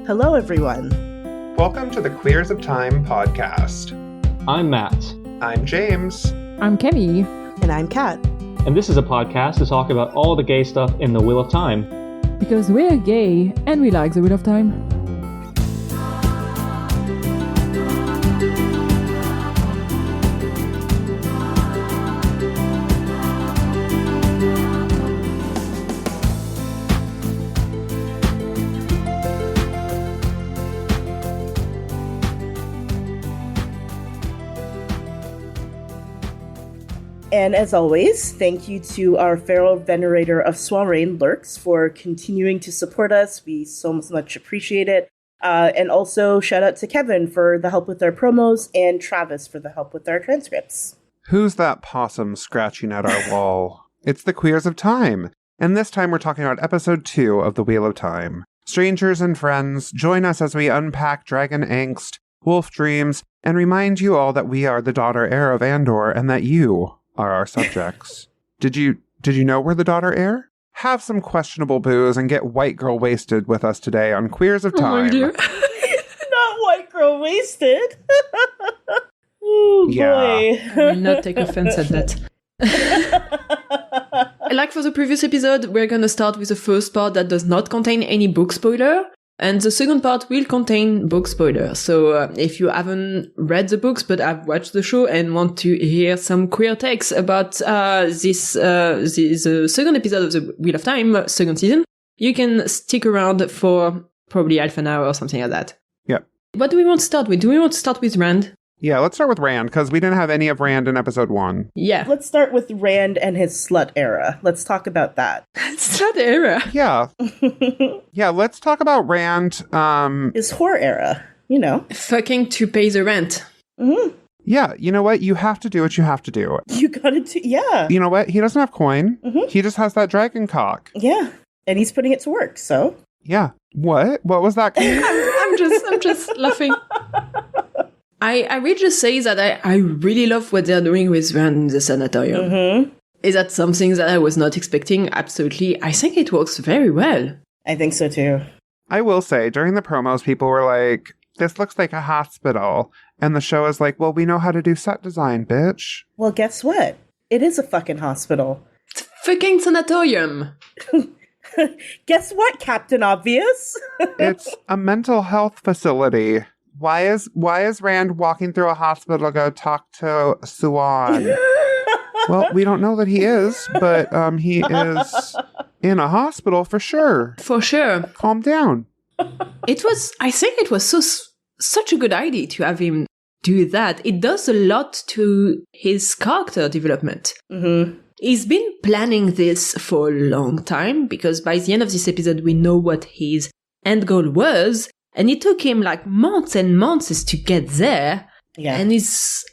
Hello, everyone. Welcome to the Queers of Time podcast. I'm Matt. I'm James. I'm Kenny. And I'm Kat. And this is a podcast to talk about all the gay stuff in the Wheel of Time. Because we're gay and we like the Wheel of Time. And as always, thank you to our feral venerator of Soirain, Lurks, for continuing to support us. We so much appreciate it. And also shout out to Kevin for the help with our promos and Travis for the help with our transcripts. Who's that possum scratching at our wall? It's the Queers of Time. And this time we're talking about episode 2 of the Wheel of Time. Strangers and friends, join us as we unpack dragon angst, wolf dreams, and remind you all that we are the daughter-heir of Andor and that you are our subjects. Did you know we're the daughter-heir? Have some questionable booze and get white girl wasted with us today on Queers of Time. Oh, Not white girl wasted. Oh, Yeah. boy. I will not take offense at that. Like for the previous episode, we're gonna start with the first part that does not contain any book spoiler, and the second part will contain book spoiler. So if you haven't read the books but have watched the show and want to hear some queer takes about the second episode of the Wheel of Time, second season, you can stick around for probably half an hour or something like that. Yep. What do we want to start with? Do we want to start with Rand? Yeah, let's start with Rand, because we didn't have any of Rand in episode 1. Yeah. Let's start with Rand and his slut era. Let's talk about that. It's not era. Yeah. Yeah, let's talk about Rand. His whore era, you know. Fucking to pay the rent. Mm-hmm. Yeah, you know what? You have to do what you have to do. You gotta do, yeah. You know what? He doesn't have coin. Mhm. He just has that dragon cock. Yeah. And he's putting it to work, so. Yeah. What? What was that? I'm just laughing. I will just say that I really love what they're doing with Rand in the sanatorium. Mm-hmm. Is that something that I was not expecting? Absolutely. I think it works very well. I think so too. I will say, during the promos, people were like, this looks like a hospital. And the show is like, well, we know how to do set design, bitch. Well, guess what? It is a fucking hospital. It's a fucking sanatorium. Guess what, Captain Obvious? It's a mental health facility. Why is Rand walking through a hospital to go talk to Swan? Well, we don't know that he is, but he is in a hospital for sure. For sure. Calm down. I think it was such a good idea to have him do that. It does a lot to his character development. Mm-hmm. He's been planning this for a long time, because by the end of this episode, we know what his end goal was. And it took him like months and months to get there. Yeah. And he's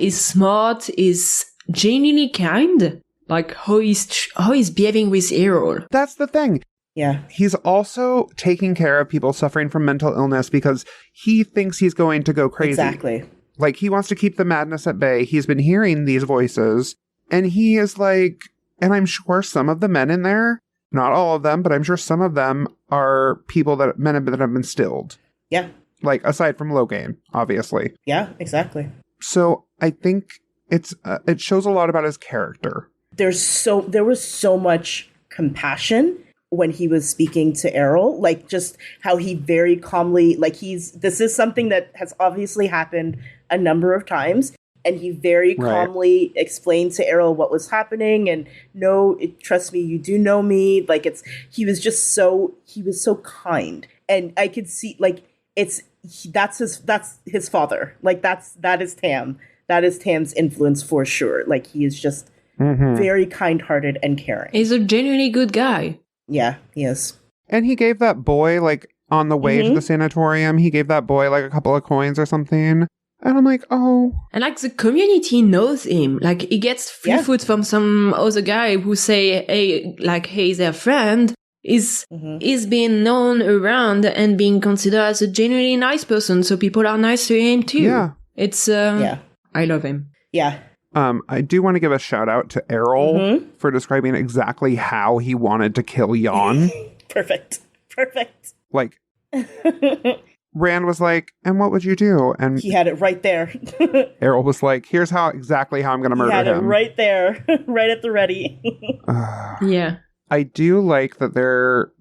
smart, he's genuinely kind. Like how he's behaving with Errol. That's the thing. Yeah. He's also taking care of people suffering from mental illness because he thinks he's going to go crazy. Exactly. Like, he wants to keep the madness at bay. He's been hearing these voices. And he is like, and I'm sure some of the men in there, not all of them, but I'm sure some of them are men that have been stilled. Yeah. Like, aside from Logain, obviously. Yeah, exactly. So I think it shows a lot about his character. There was so much compassion when he was speaking to Errol, like just how he very calmly, like this is something that has obviously happened a number of times. And he very calmly explained to Errol what was happening, and trust me, you do know me. Like he was so kind, and I could see like that's his father. Like that is Tam. That is Tam's influence for sure. Like he is just very kind-hearted and caring. He's a genuinely good guy. Yeah, he is. And he gave that boy, like, on the way to the sanatorium, he gave that boy like a couple of coins or something. And I'm like, oh. And like the community knows him. Like he gets free food from some other guy who say, hey, their friend is being known around and being considered as a genuinely nice person. So people are nice to him too. Yeah. It's, I love him. Yeah. I do want to give a shout out to Errol for describing exactly how he wanted to kill Jan. Perfect. Like, Rand was like, and what would you do? And He had it right there. Errol was like, here's exactly how I'm going to He murder had it him. right there, right at the ready. Yeah. I do like that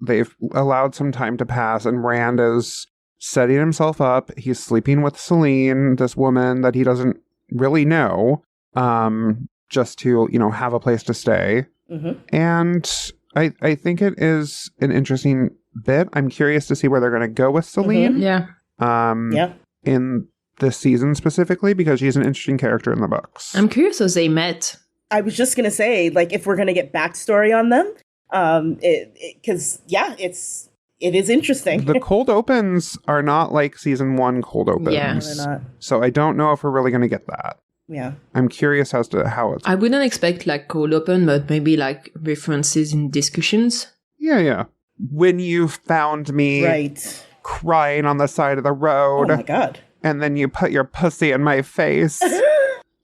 they've allowed some time to pass, and Rand is setting himself up. He's sleeping with Celine, this woman that he doesn't really know, just to, have a place to stay. Mm-hmm. And I think it is an interesting bit. I'm curious to see where they're going to go with Celine. Yeah. Yeah. In this season specifically, because she's an interesting character in the books. I'm curious how they met. I was just going to say, like, if we're going to get backstory on them, because, it is interesting. The cold opens are not like season 1 cold opens. Yeah. No, they're not. So I don't know if we're really going to get that. Yeah. I'm curious as to how it's... I wouldn't expect like cold open, but maybe like references in discussions. Yeah. When you found me Right. crying on the side of the road, Oh my God. and then you put your pussy in my face,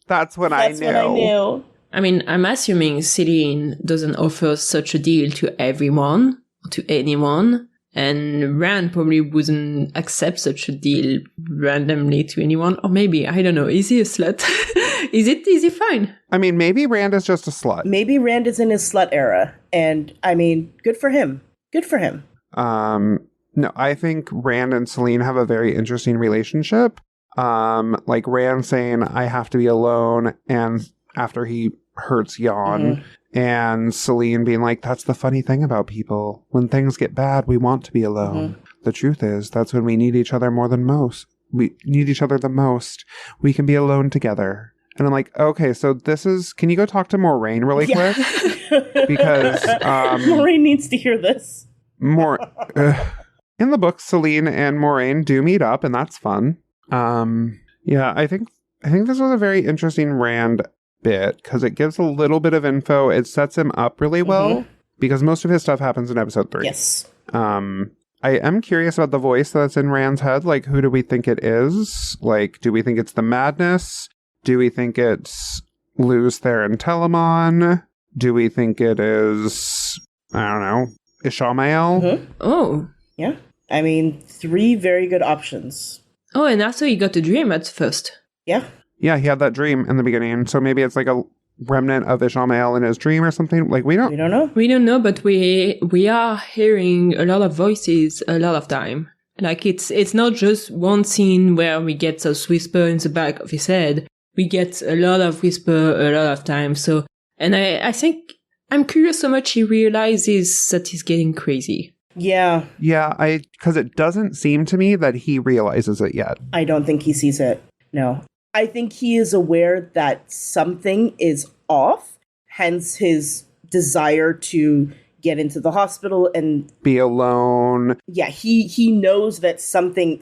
that's when I knew. That's what I knew. I mean, I'm assuming Celine doesn't offer such a deal to everyone, or to anyone. And Rand probably wouldn't accept such a deal randomly to anyone. Or maybe, I don't know, is he a slut? Is he fine? I mean, maybe Rand is just a slut. Maybe Rand is in his slut era. And, I mean, good for him. Good for him. No, I think Rand and Celine have a very interesting relationship. Like Rand saying, I have to be alone, and after he hurts Jan, and Celine being like, that's the funny thing about people. When things get bad, we want to be alone. The truth is, that's when we need each other more than most. We need each other the most. We can be alone together. And I'm like, okay, so can you go talk to Moraine really quick? Because Moraine needs to hear this. In the book, Celine and Moraine do meet up, and that's fun. Yeah, I think this was a very interesting Rand bit, because it gives a little bit of info. It sets him up really well, because most of his stuff happens in episode 3. Yes. I am curious about the voice that's in Rand's head. Like, who do we think it is? Like, do we think it's the madness? Do we think it's Luz, Theron, Telamon? Do we think it is, I don't know, Ishamael? Oh. Yeah. I mean, 3 very good options. Oh, and after he got a dream at first. Yeah. Yeah, he had that dream in the beginning. So maybe it's like a remnant of Ishamael in his dream or something. Like, we don't know. We don't know, but we are hearing a lot of voices a lot of time. Like, it's not just one scene where we get a whisper in the back of his head. We get a lot of whisper a lot of time. So, and I think I'm curious how much he realizes that he's getting crazy. Yeah. Yeah, because it doesn't seem to me that he realizes it yet. I don't think he sees it. No. I think he is aware that something is off, hence his desire to get into the hospital and be alone. Yeah, he knows that something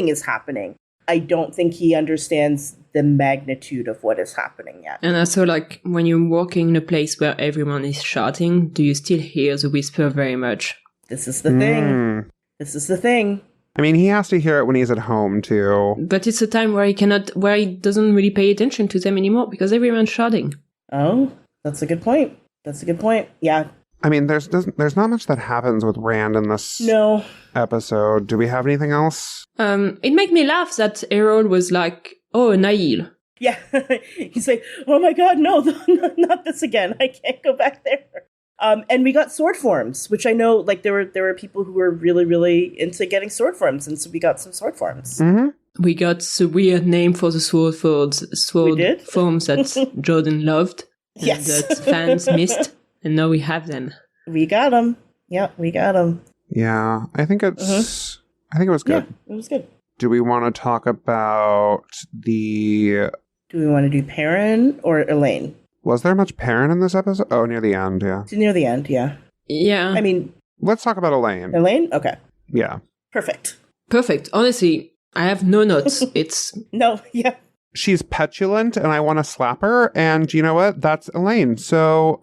is happening. I don't think he understands the magnitude of what is happening yet. And also, like, when you're walking in a place where everyone is shouting, do you still hear the whisper very much? This is the thing. This is the thing. I mean, he has to hear it when he's at home, too. But it's a time where he doesn't really pay attention to them anymore because everyone's shouting. Oh, that's a good point. Yeah. I mean, there's not much that happens with Rand in this episode. Do we have anything else? It made me laugh that Errol was like, oh, Nail. Yeah. He's like, oh my God, no, not this again. I can't go back there. And we got sword forms, which I know, like, there were people who were really, really into getting sword forms, and so we got some sword forms. Mm-hmm. We got the weird name for the sword forms that Jordan loved, and that fans missed, and now we have them. We got them. Yeah, we got them. Yeah, I think it was good. Yeah, it was good. Do we want to talk about Do we want to do Perrin or Elaine? Was there much Perrin in this episode? Oh, near the end, yeah. Near the end, yeah. Yeah. I mean... Let's talk about Elaine. Elaine? Okay. Yeah. Perfect. Honestly, I have no notes. It's... No, yeah. She's petulant and I want to slap her, and you know what? That's Elaine. So,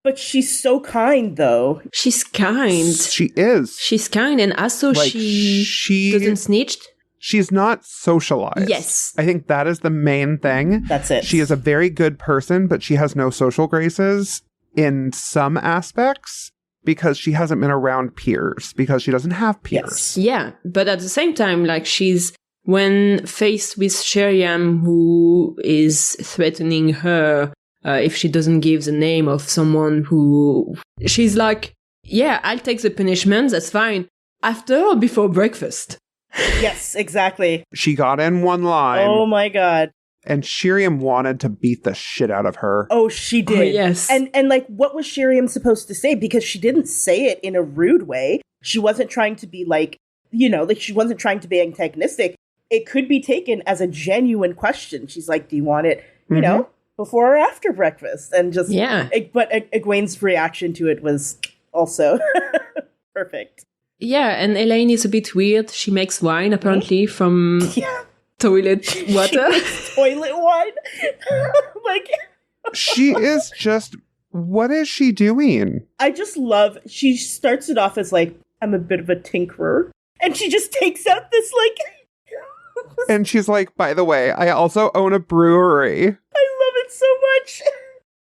But she's so kind, though. She's kind. She is. She's kind, and also like, she doesn't snitch. She's not socialized. Yes. I think that is the main thing. That's it. She is a very good person, but she has no social graces in some aspects. because she hasn't been around peers, because she doesn't have peers. Yes. Yeah, but at the same time, like when faced with Sheriam, who is threatening her if she doesn't give the name of someone who... She's like, yeah, I'll take the punishment, that's fine. After or before breakfast? Yes, exactly. She got in one line. Oh my god. And Shiriam wanted to beat the shit out of her. Oh, she did. Oh, yes. And like, what was Shiriam supposed to say? Because she didn't say it in a rude way. She wasn't trying to be like, she wasn't trying to be antagonistic. It could be taken as a genuine question. She's like, do you want it, before or after breakfast? And just, but Egwene's reaction to it was also perfect. Yeah, and Elaine is a bit weird. She makes wine, apparently, from toilet water. Toilet wine? She is just... What is she doing? I just love... She starts it off as like, I'm a bit of a tinkerer. And she just takes out this And she's like, by the way, I also own a brewery. I love it so much.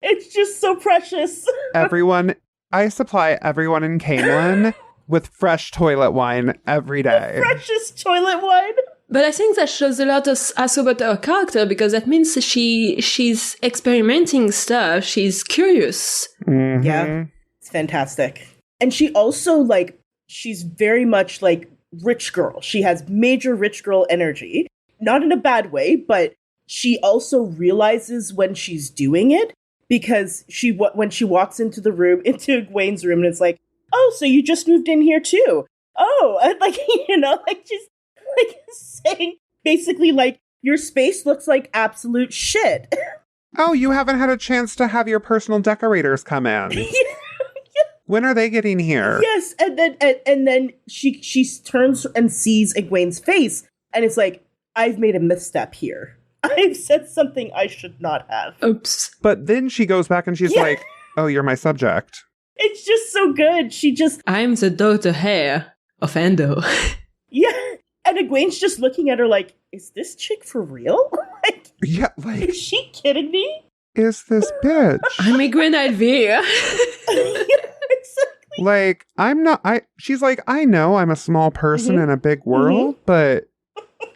It's just so precious. I supply everyone in Camelin with fresh toilet wine every day. Freshest toilet wine. But I think that shows a lot also about her character, because that means she's experimenting stuff. She's curious. Mm-hmm. Yeah, it's fantastic. And she also, she's very much like rich girl. She has major rich girl energy. Not in a bad way, but she also realizes when she's doing it, because when she walks into the room, into Egwene's room, and it's like, oh, so you just moved in here too. Oh, she's saying basically your space looks like absolute shit. Oh, you haven't had a chance to have your personal decorators come in. When are they getting here? Yes, and then she turns and sees Egwene's face, and it's like, I've made a misstep here. I've said something I should not have. Oops. But then she goes back and she's like, oh, you're my subject. It's just so good. I'm the daughter-heir of Andor. Yeah. And Egwene's just looking at her like, is this chick for real? Is she kidding me? Is this bitch? I'm Egwene Alvear. Exactly. She's like, I know I'm a small person in a big world, but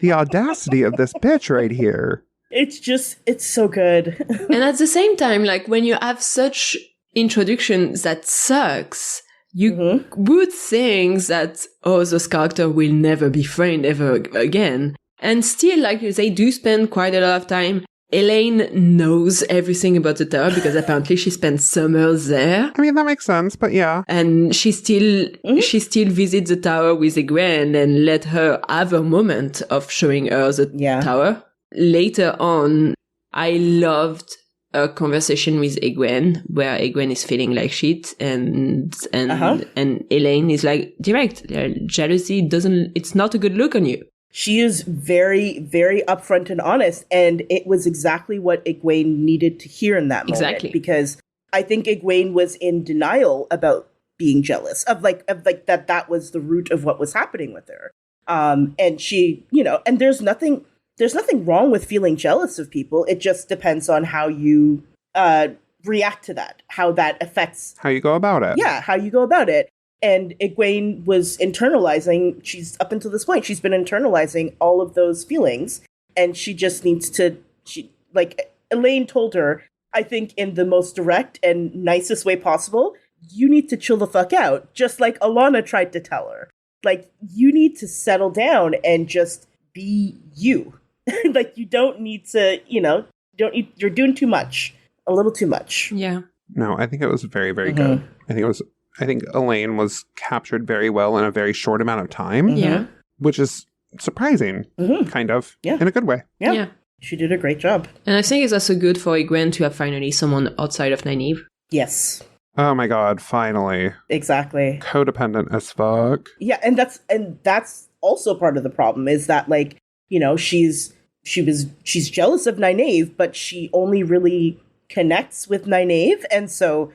the audacity of this bitch right here. It's so good. And at the same time, when you have such introductions that sucks, you would think that, those characters will never be friends ever again. And still, they do spend quite a lot of time. Elaine knows everything about the tower because apparently she spent summers there. I mean, that makes sense, but yeah. And she still visits the tower with Egwene and let her have a moment of showing her the tower. Later on, I loved a conversation with Egwene where Egwene is feeling like shit and Elaine is like, direct, jealousy it's not a good look on you. She is very, very upfront and honest, and it was exactly what Egwene needed to hear in that moment. Exactly. Because I think Egwene was in denial about being jealous of that was the root of what was happening with her. And she, and there's nothing wrong with feeling jealous of people. It just depends on how you react to that, how that affects how you go about it. Yeah, how you go about it. And Egwene was internalizing, up until this point, she's been internalizing all of those feelings. And she just needs to, Elaine told her, I think in the most direct and nicest way possible, you need to chill the fuck out. Just like Alana tried to tell her. You need to settle down and just be you. You don't need to, you're doing too much. A little too much. Yeah. No, I think it was very, very good. I think Elaine was captured very well in a very short amount of time. Yeah. Which is surprising, kind of, in a good way. Yeah. She did a great job. And I think it's also good for Egwene to have finally someone outside of Nynaeve. Yes. Oh my god, finally. Exactly. Codependent as fuck. Yeah, and that's also part of the problem is that she's jealous of Nynaeve, but she only really connects with Nynaeve, and so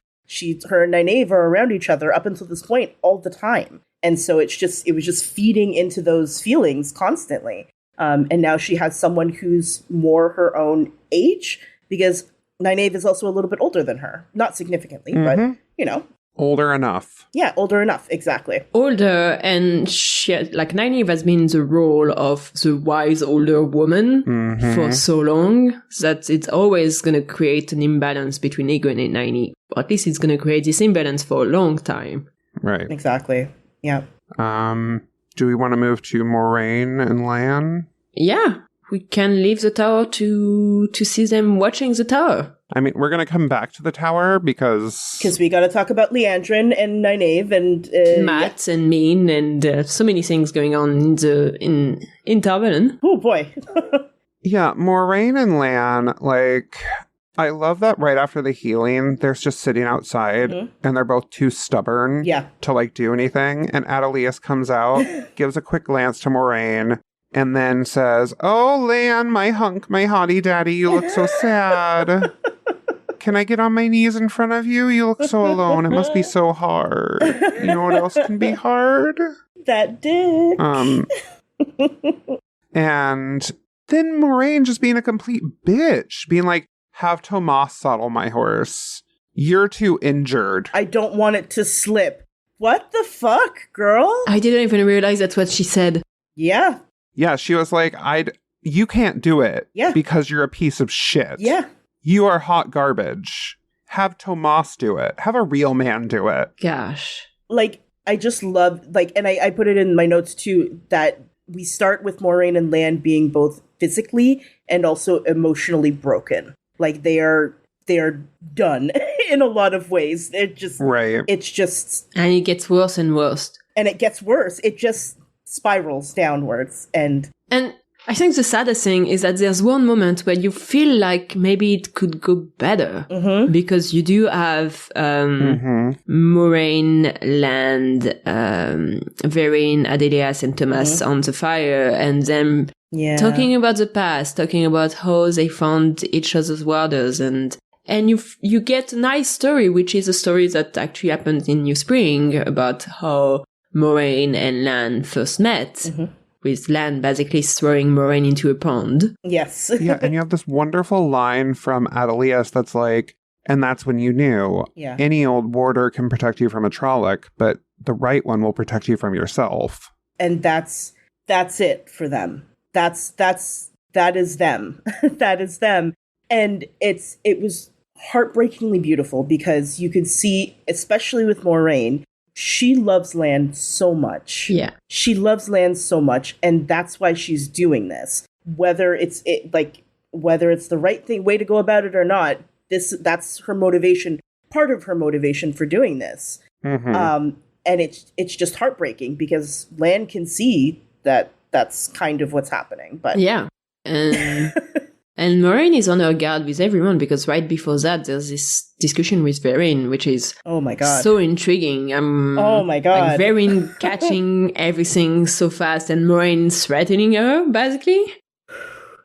her and Nynaeve are around each other up until this point all the time. And so it was just feeding into those feelings constantly. And now she has someone who's more her own age, because Nynaeve is also a little bit older than her. Not significantly, but, Older enough. Yeah, older enough, exactly. Older, and she, like, Nynaeve has been in the role of the wise older woman for so long that it's always going to create an imbalance between Aegon and Nynaeve. Or at least it's going to create this imbalance for a long time. Right. Exactly. Yeah. Do we want to move to Moraine and Lan? Yeah, we can leave the tower to see them watching the tower. I mean, we're going to come back to the tower because we got to talk about Leandrin and Nynaeve and... Matt and Min and so many things going on in Tarvalon. Oh, boy. Yeah, Moraine and Lan, like... I love that right after the healing, they're just sitting outside and they're both too stubborn to like do anything. And Adelius comes out, gives a quick glance to Moraine, and then says, "Oh, Lan, my hunk, my hottie daddy, you look so sad. Can I get on my knees in front of you? You look so alone. It must be so hard. You know what else can be hard? That dick." And then Moraine just being a complete bitch, being like, "Have Tomas saddle my horse. You're too injured. I don't want it to slip." What the fuck, girl? I didn't even realize that's what she said. Yeah. Yeah, she was like, you can't do it. Yeah. Because you're a piece of shit. Yeah. You are hot garbage. Have Tomas do it. Have a real man do it. Gosh. Like, I just love, like, and I put it in my notes too, that we start with Moraine and Lan being both physically and also emotionally broken. Like, they are done in a lot of ways. They're just, right. It's just, and it gets worse and worse. And it gets worse. It just spirals downwards. And I think the saddest thing is that there's one moment where you feel like maybe it could go better because you do have Moraine, Land, Verin, Adelias, and Thomas on the fire, and them talking about the past, talking about how they found each other's warders, and you get a nice story, which is a story that actually happened in New Spring about how Moraine and Lan first met. With Lan basically throwing Moraine into a pond. Yes. Yeah, and you have this wonderful line from Adelias that's like, "And that's when you knew. Yeah. Any Any old warder can protect you from a Trolloc, but the right one will protect you from yourself." And that's it for them. That is them. That is them. And it was heartbreakingly beautiful because you could see, especially with Moraine, she loves Lan so much. Yeah. She loves Lan so much, and that's why she's doing this. Whether it's the right way to go about it or not, that's her motivation, part of her motivation for doing this. And it's just heartbreaking because Lan can see that that's kind of what's happening. But yeah. And Moraine is on her guard with everyone because right before that, there's this discussion with Verin, which is oh my god, so intriguing. Oh my god, like Verin catching everything so fast, and Moraine threatening her, basically.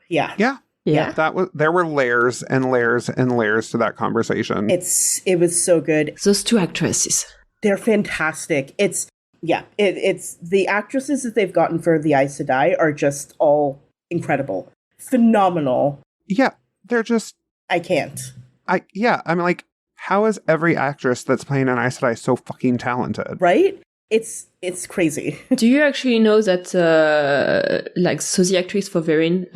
Yeah. There were layers and layers and layers to that conversation. It was so good. Those two actresses, they're fantastic. It's the actresses that they've gotten for The Aes Sedai are just all incredible. Phenomenal. Yeah, they're just... I can't. I'm like, how is every actress that's playing an Aes Sedai so fucking talented? Right? It's crazy. Do you actually know that, so the actress for Verin,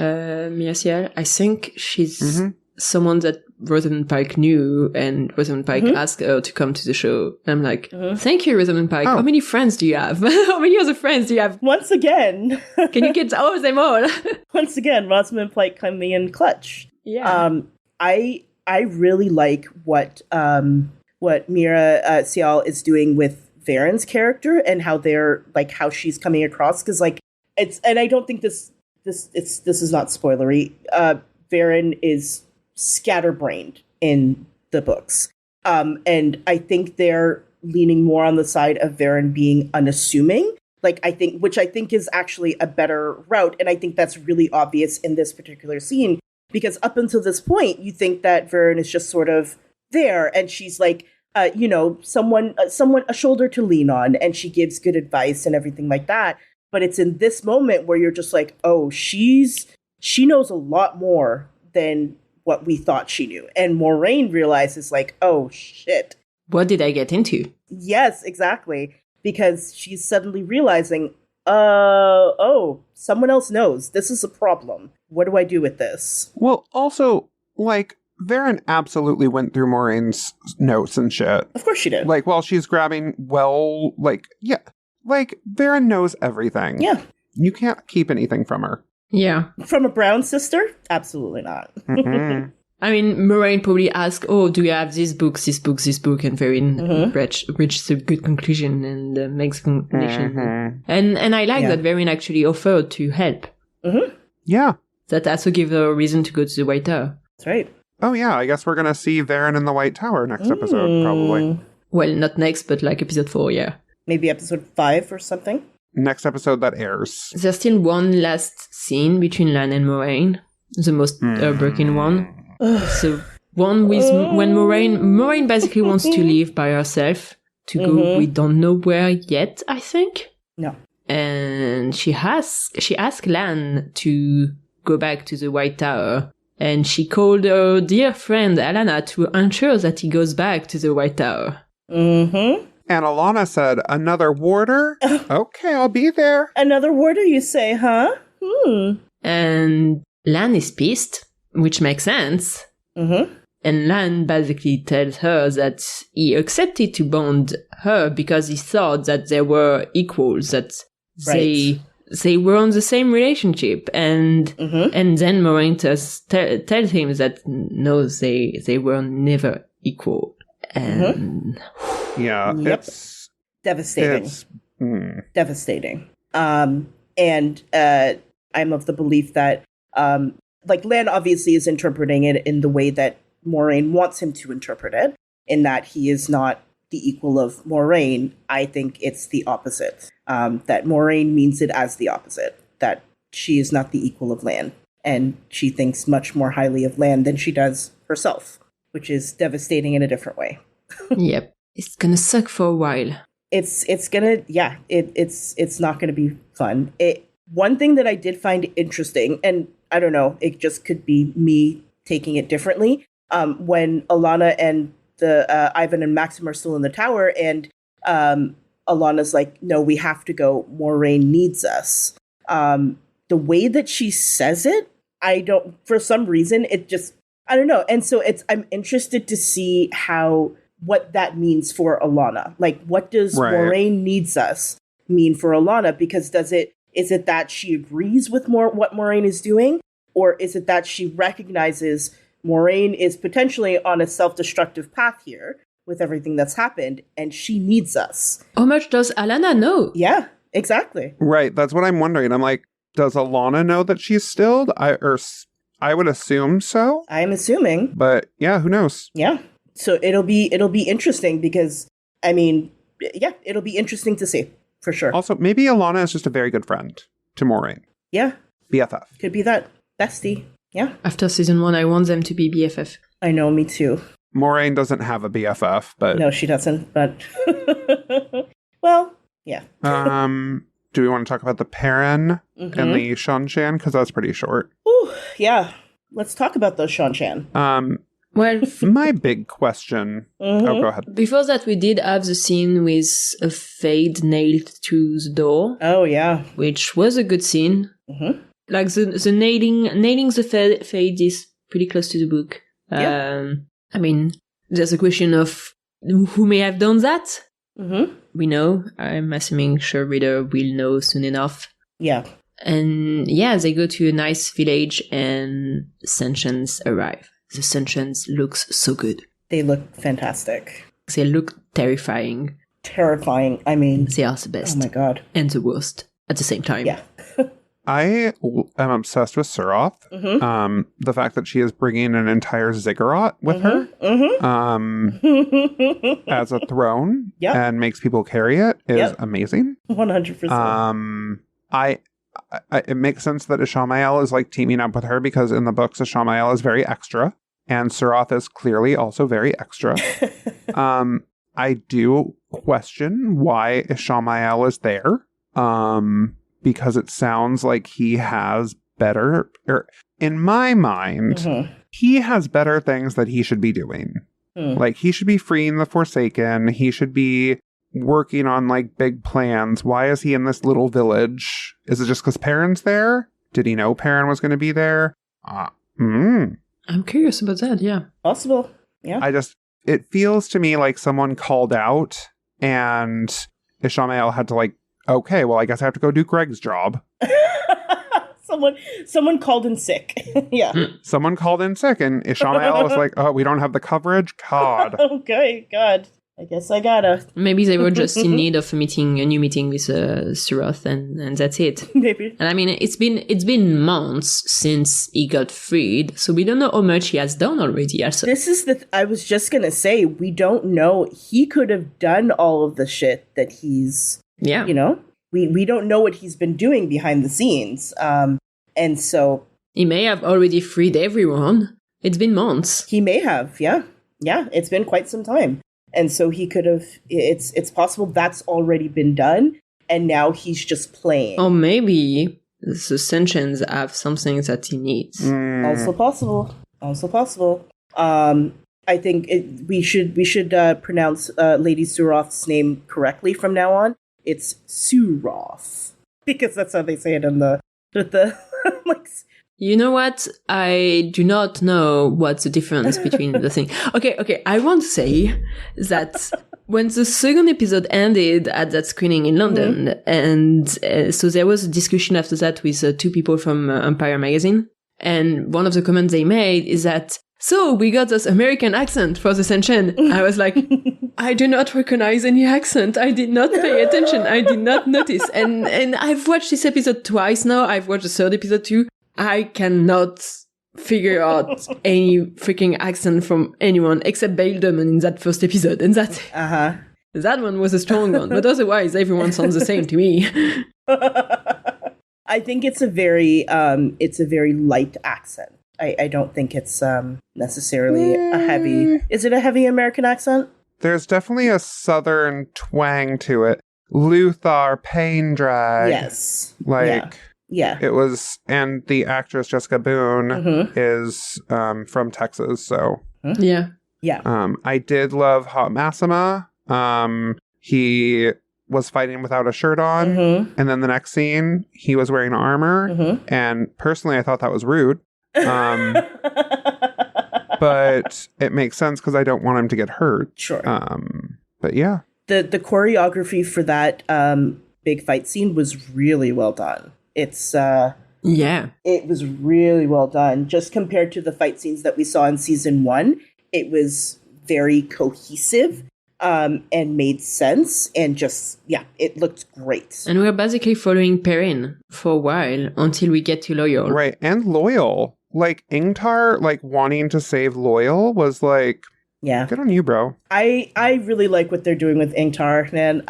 Mia Ciel, I think she's someone that Rosamund Pike knew, and Rosamund Pike asked her to come to the show. And I'm like, thank you, Rosamund Pike. Oh. How many friends do you have? How many other friends do you have? Once again. Can you get them all? Once again, Rosamund Pike coming in clutch. Yeah. I really like what Mira Ciel is doing with Verin's character and how they're like how she's coming across, because like it's, and I don't think this is not spoilery. Verin is scatterbrained in the books, and I think they're leaning more on the side of Verin being unassuming. Which I think is actually a better route, and I think that's really obvious in this particular scene, because up until this point, you think that Verin is just sort of there, and she's like, someone, a shoulder to lean on, and she gives good advice and everything like that. But it's in this moment where you're just like, oh, she knows a lot more than what we thought she knew. And Moraine realizes like, oh shit, what did I get into? Yes, exactly. Because she's suddenly realizing, someone else knows. This is a problem. What do I do with this? Well, also, like, Varen absolutely went through Moraine's notes and shit. Of course she did. Like, while she's grabbing, Varen knows everything. Yeah. You can't keep anything from her. Yeah. From a brown sister? Absolutely not. Mm-mm. I mean, Moraine probably asked, do you have this book, and Varen reached a good conclusion and makes a conclusion. Mm-hmm. And I like that Varen actually offered to help. Mm-hmm. Yeah. That also gave her a reason to go to the White Tower. That's right. Oh, yeah, I guess we're going to see Varen in the White Tower next episode, probably. Well, not next, but like episode 4, yeah. Maybe episode 5 or something? Next episode that airs. There's still one last scene between Lan and Moraine, the most heartbreaking one. So one with when Moraine basically wants to leave by herself to go. We don't know where yet, I think. No. And she asked Lan to go back to the White Tower, and she called her dear friend Alana to ensure that he goes back to the White Tower. Mm-hmm. And Alana said, "Another warder? Okay, I'll be there." Another warder, you say, huh? And Lan is pissed, which makes sense. Mm-hmm. And Lan basically tells her that he accepted to bond her because he thought that they were equals, that they were on the same relationship. And then Moraine tells him that no, they were never equal. And yeah, it's devastating. Devastating. And I'm of the belief that Lan obviously is interpreting it in the way that Moraine wants him to interpret it, in that he is not the equal of Moraine. I think it's the opposite. That Moraine means it as the opposite. That she is not the equal of Lan, and she thinks much more highly of Lan than she does herself, which is devastating in a different way. Yep, it's gonna suck for a while. It's not gonna be fun. One thing that I did find interesting, and I don't know, it just could be me taking it differently. When Alana and Ivan and Maxim are still in the tower, and Alana's like, "No, we have to go. Moraine needs us." The way that she says it, for some reason, I don't know. And so I'm interested to see what that means for Alana. Like, what does Moraine needs us mean for Alana? Because is it that she agrees with what Moraine is doing? Or is it that she recognizes Moraine is potentially on a self-destructive path here with everything that's happened, and she needs us? How much does Alana know? Yeah, exactly. Right, that's what I'm wondering. I'm like, does Alana know that she's stilled? I would assume so. I'm assuming. But yeah, who knows? Yeah. So it'll be interesting because, I mean, yeah, it'll be interesting to see, for sure. Also, maybe Alana is just a very good friend to Moraine. Yeah. BFF. Could be that. Bestie. Yeah. After season 1, I want them to be BFF. I know, me too. Moraine doesn't have a BFF, but... No, she doesn't, but... Well, yeah. Do we want to talk about the Perrin and the Shanshan? Because that's pretty short. Ooh, yeah. Let's talk about those Shanshan. Well, my big question... Oh, go ahead. Before that, we did have the scene with a fade nailed to the door. Oh, yeah. Which was a good scene. Like, the nailing the fade is pretty close to the book. Yeah. I mean, there's a question of who may have done that. We know. I'm assuming sure reader will know soon enough. Yeah. And yeah, they go to a nice village and Sentients arrive. The Sentients looks so good. They look fantastic. They look terrifying. Terrifying. I mean... They are the best. Oh my god. And the worst at the same time. Yeah. I am obsessed with Suroth. The fact that she is bringing an entire ziggurat with her as a throne and makes people carry it is amazing. 100%. It makes sense that Ishamael is like teaming up with her because in the books Ishamael is very extra and Suroth is clearly also very extra. I do question why Ishamael is there. Because it sounds like he has better, in my mind, he has better things that he should be doing Like, he should be freeing the Forsaken. He should be working on, like, big plans. Why is he in this little village? Is it just because Perrin's there? Did he know Perrin was going to be there? I'm curious about that, yeah. Possible. Yeah. It feels to me like someone called out and Ishamael had to, like, okay, well, I guess I have to go do Greg's job. Someone called in sick. Yeah. Someone called in sick and Ishamael was like, oh, we don't have the coverage? God. Okay, God. I guess I gotta. Maybe they were just in need of a new meeting with Suroth, and that's it. Maybe. And I mean, it's been months since he got freed, so we don't know how much he has done already. Also, This is I was just gonna say, we don't know. He could have done all of the shit that he's, you know? We don't know what he's been doing behind the scenes. And so... he may have already freed everyone. It's been months. He may have, yeah. Yeah, it's been quite some time. And so he could have... It's possible that's already been done, and now he's just playing. Or maybe the Sentients have something that he needs. Also possible. Also possible. I think we should pronounce Lady Suroth's name correctly from now on. It's Suroth, because that's how they say it in the like. You know what? I do not know what's the difference between the thing. Okay. I want to say that when the second episode ended at that screening in London, and so there was a discussion after that with two people from Empire magazine, and one of the comments they made is that, so we got this American accent for the Sentient. I was like, I do not recognize any accent. I did not pay attention. I did not notice. And I've watched this episode twice now. I've watched the third episode too. I cannot figure out any freaking accent from anyone except Bale Duman in that first episode. And that one was a strong one. But otherwise, everyone sounds the same to me. I think it's a very light accent. I don't think it's necessarily a heavy... Is it a heavy American accent? There's definitely a southern twang to it. Luthor, pain drag. Yes. Like... Yeah. It was... And the actress Jessica Boone is from Texas, so... Yeah. Yeah. I did love Hot Massima. He was fighting without a shirt on. And then the next scene, he was wearing armor. And personally, I thought that was rude. But it makes sense because I don't want him to get hurt. Sure. But yeah. The choreography for that big fight scene was really well done. It was really well done. Just compared to the fight scenes that we saw in season 1, it was very cohesive and made sense, and just, it looked great. And we're basically following Perrin for a while until we get to Loyal. Right, and Loyal. Like, Ingtar, like, wanting to save Loyal was like, good on you, bro. I really like what they're doing with Ingtar, and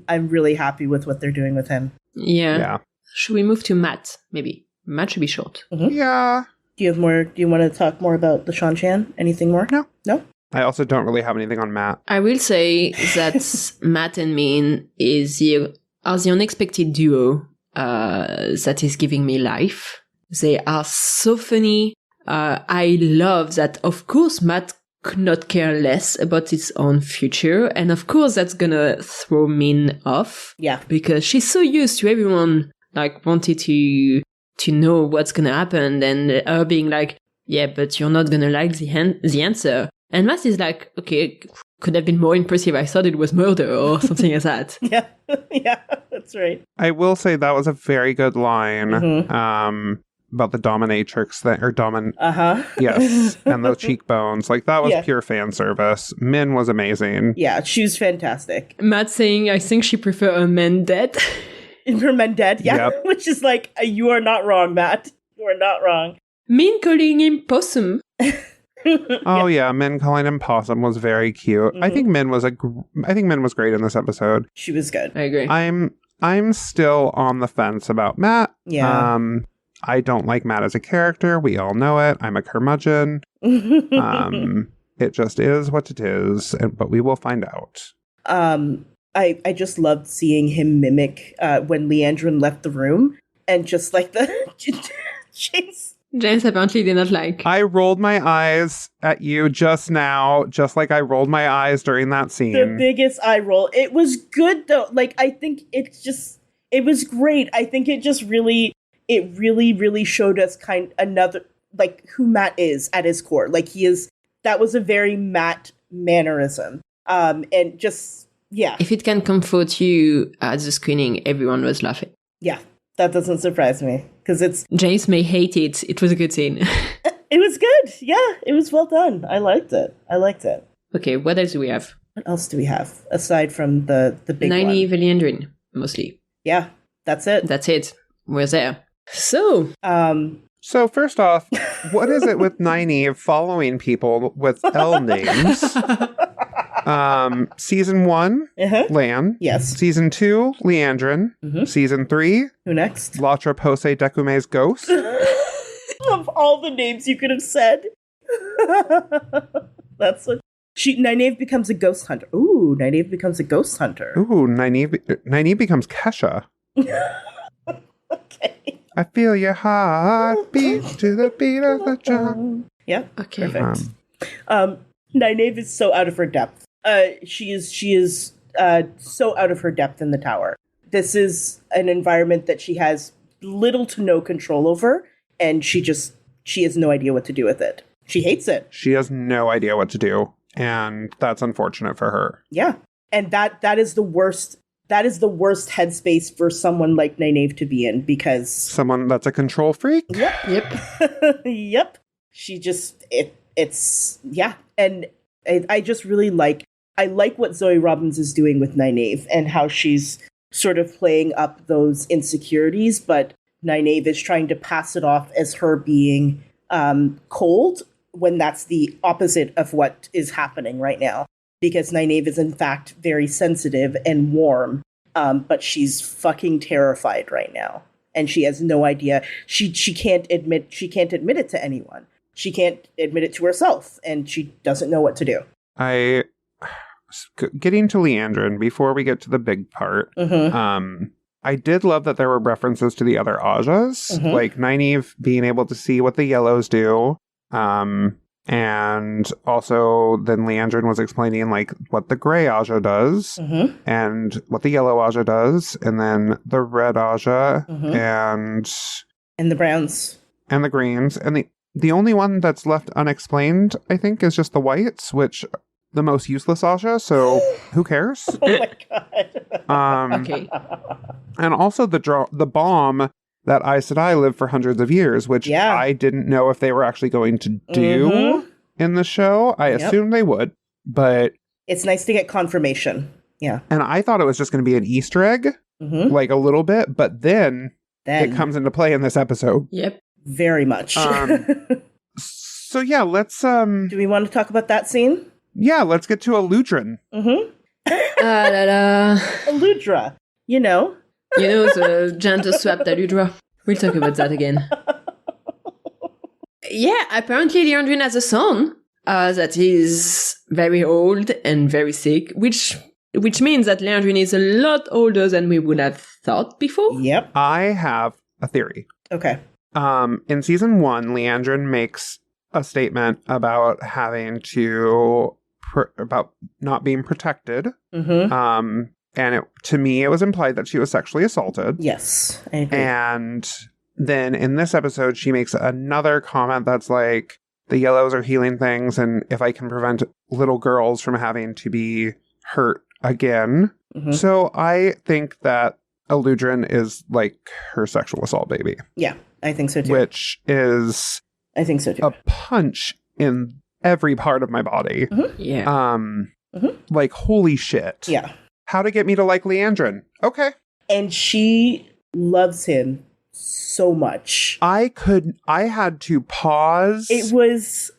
I'm really happy with what they're doing with him. Yeah. Should we move to Matt, maybe? Matt should be short. Yeah. Do you want to talk more about the Shan-Chan? Anything more? No? I also don't really have anything on Matt. I will say that Matt and Min are the unexpected duo that is giving me life. They are so funny. I love that, of course, Matt could not care less about his own future. And of course, that's gonna throw Min off. Yeah. Because she's so used to everyone, like, wanting to know what's gonna happen. And her being like, yeah, but you're not gonna like the answer. And Matt is like, okay, could have been more impressive. I thought it was murder or something like that. Yeah, that's right. I will say that was a very good line. About the dominatrix thing, or yes, and the cheekbones. Like, that was pure fan service. Min was amazing. Yeah, she was fantastic. Matt saying, I think she prefer a man dead. Her men dead, which is like, you are not wrong, Matt. You are not wrong. Min calling him possum. Min calling him possum was very cute. I think Min was great in this episode. She was good. I agree. I'm still on the fence about Matt. Yeah. I don't like Matt as a character. We all know it. I'm a curmudgeon. It just is what it is, but we will find out. I just loved seeing him mimic when Leandrin left the room, and just like the James apparently did not like. I rolled my eyes at you just now, just like I rolled my eyes during that scene. The biggest eye roll. It was good though. Like, I think it was great. I think it really showed us another, like, who Matt is at his core. Like, that was a very Matt mannerism. And just, yeah. If it can comfort you at the screening, everyone was laughing. Yeah, that doesn't surprise me. Because James may hate it. It was a good scene. It was good. Yeah, it was well done. I liked it. Okay, what else do we have? What else do we have aside from the big one? Nynaeve and Leandrin, mostly. Yeah, that's it. We're there. So, So first off, what is it with Nynaeve following people with L names? Season 1, Lan. Yes. Season 2, Leandrin. Season 3, who next? Latra Pose Decume's ghost. Of all the names you could have said. That's what Nynaeve becomes a ghost hunter. Ooh, Nynaeve becomes a ghost hunter. Ooh, Nynaeve becomes Kesha. Okay. I feel your heart beat to the beat of the drum. Yeah. Okay. Perfect. Nynaeve is so out of her depth. She is so out of her depth in the tower. This is an environment that she has little to no control over, and she has no idea what to do with it. She hates it. She has no idea what to do, and that's unfortunate for her. Yeah. And that is the worst. That is the worst headspace for someone like Nynaeve to be in, because someone that's a control freak. Yep. Yep. She just it's yeah. And I just really like what Zoe Robbins is doing with Nynaeve and how she's sort of playing up those insecurities, but Nynaeve is trying to pass it off as her being cold, when that's the opposite of what is happening right now. Because Nynaeve is in fact very sensitive and warm, but she's fucking terrified right now, and she has no idea. She can't admit it to anyone. She can't admit it to herself, and she doesn't know what to do. Getting to Leandrin before we get to the big part. I did love that there were references to the other Ajas, like Nynaeve being able to see what the yellows do. And also then Leandrin was explaining like what the gray Aja does and what the yellow Aja does, and then the red Aja and the browns and the greens, and the only one that's left unexplained, I think, is just the whites, which the most useless Aja, so who cares? Oh my god. Okay. And also the bomb that Aes Sedai lived for hundreds of years, which I didn't know if they were actually going to do in the show. I assumed they would, but it's nice to get confirmation. Yeah. And I thought it was just going to be an Easter egg, like a little bit, but then it comes into play in this episode. Yep. Very much. So yeah, let's do we want to talk about that scene? Yeah, let's get to Eludrin. Eludra, You know, the gentle swapped Aludra. We'll talk about that again. Yeah, apparently Leandrin has a son that is very old and very sick, which means that Leandrin is a lot older than we would have thought before. Yep. I have a theory. Okay. In season 1, Leandrin makes a statement about having to about not being protected. And to me, it was implied that she was sexually assaulted. Yes, I agree. And then in this episode, she makes another comment that's like, the yellows are healing things, and if I can prevent little girls from having to be hurt again. So I think that Eludrin is like her sexual assault baby. Yeah, I think so too. Which is I think so too. A punch in every part of my body. Yeah. Like, holy shit. Yeah. How to get me to like Leandrin. Okay. And she loves him so much. I had to pause. It was...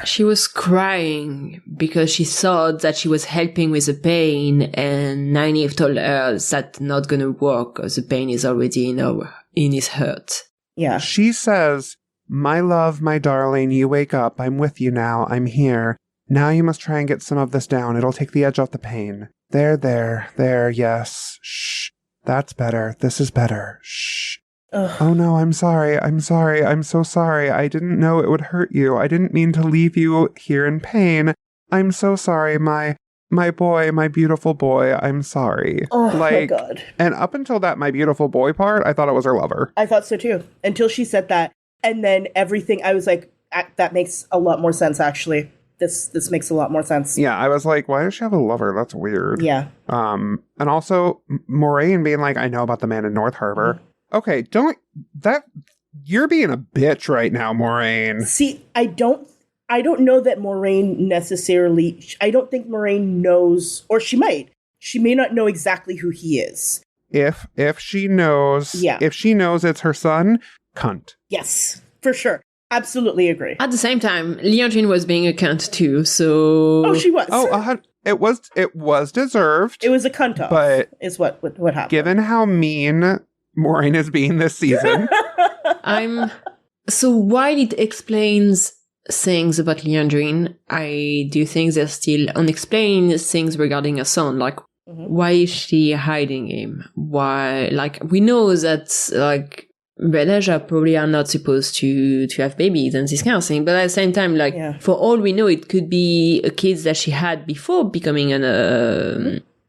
She was crying because she thought that she was helping with the pain, and Nynaeve told her that's not gonna work because the pain is already in his hurt. Yeah. She says, "My love, my darling, you wake up. I'm with you now. I'm here. Now you must try and get some of this down. It'll take the edge off the pain. There, yes. Shh. That's better. This is better. Shh." Ugh. Oh no, I'm sorry. I'm sorry. I'm so sorry. I didn't know it would hurt you. I didn't mean to leave you here in pain. I'm so sorry, my boy, my beautiful boy. I'm sorry. Oh my God. And up until that my beautiful boy part, I thought it was her lover. I thought so too. Until she said that. And then everything, I was like, that makes a lot more sense, actually. This makes a lot more sense. Yeah, I was like, why does she have a lover? That's weird. Yeah. And also Moraine being like, I know about the man in North Harbor. Okay, you're being a bitch right now, Moraine. See, I don't know that Moraine necessarily, I don't think Moraine knows, or she may not know exactly who he is. If she knows, if she knows it's her son, cunt. Yes, for sure. Absolutely agree. At the same time, Liandrin was being a cunt too, so... Oh, she was. It was deserved. It was a cunt off, but is what happened. Given how mean Moraine is being this season. So while it explains things about Liandrin, I do think there's still unexplained things regarding her son, like why is she hiding him? Why, like, we know that, like, Red Asia probably are not supposed to have babies and this kind of thing, but at the same time, like, for all we know, it could be a kid that she had before becoming an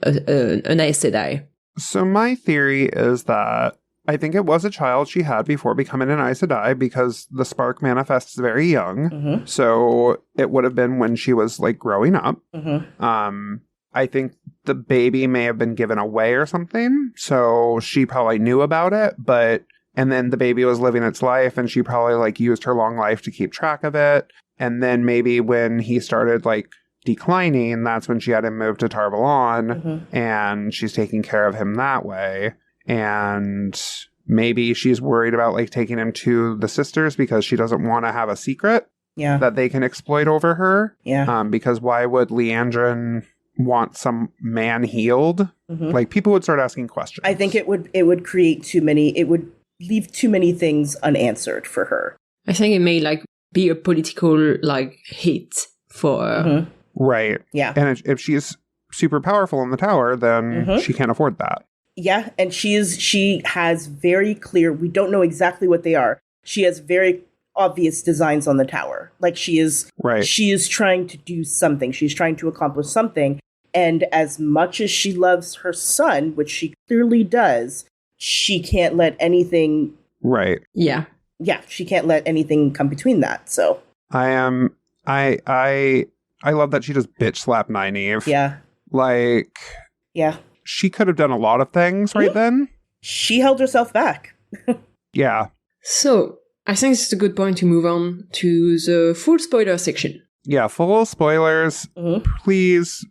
Aes Sedai. So my theory is that I think it was a child she had before becoming an Aes Sedai because the spark manifests very young. So it would have been when she was like growing up. I think the baby may have been given away or something. So she probably knew about it, and then the baby was living its life and she probably like used her long life to keep track of it. And then maybe when he started like declining, that's when she had him moved to Tarvalon and she's taking care of him that way. And maybe she's worried about like taking him to the sisters because she doesn't want to have a secret that they can exploit over her. Because why would Liandrin want some man healed? Like people would start asking questions. I think it would create it would leave too many things unanswered for her. I think it may like be a political like hit for her. Right. Yeah. And if she's super powerful in the tower, then she can't afford that. Yeah, and she has very clear, we don't know exactly what they are. She has very obvious designs on the tower. Like she is trying to do something. She's trying to accomplish something. And as much as she loves her son, which she clearly does, she can't let anything... Right. Yeah, she can't let anything come between that, so... I love that she just bitch slapped Nynaeve. Yeah. Like... Yeah. She could have done a lot of things right then. She held herself back. Yeah. So, I think it's a good point to move on to the full spoiler section. Yeah, full spoilers. Please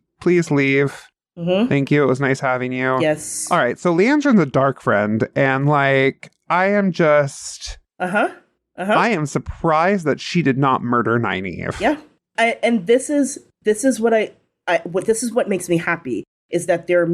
leave. Thank you. It was nice having you. Yes. All right. So Liandrin's a dark friend, and like I am just I am surprised that she did not murder Nynaeve. Yeah. And this is what makes me happy is that they're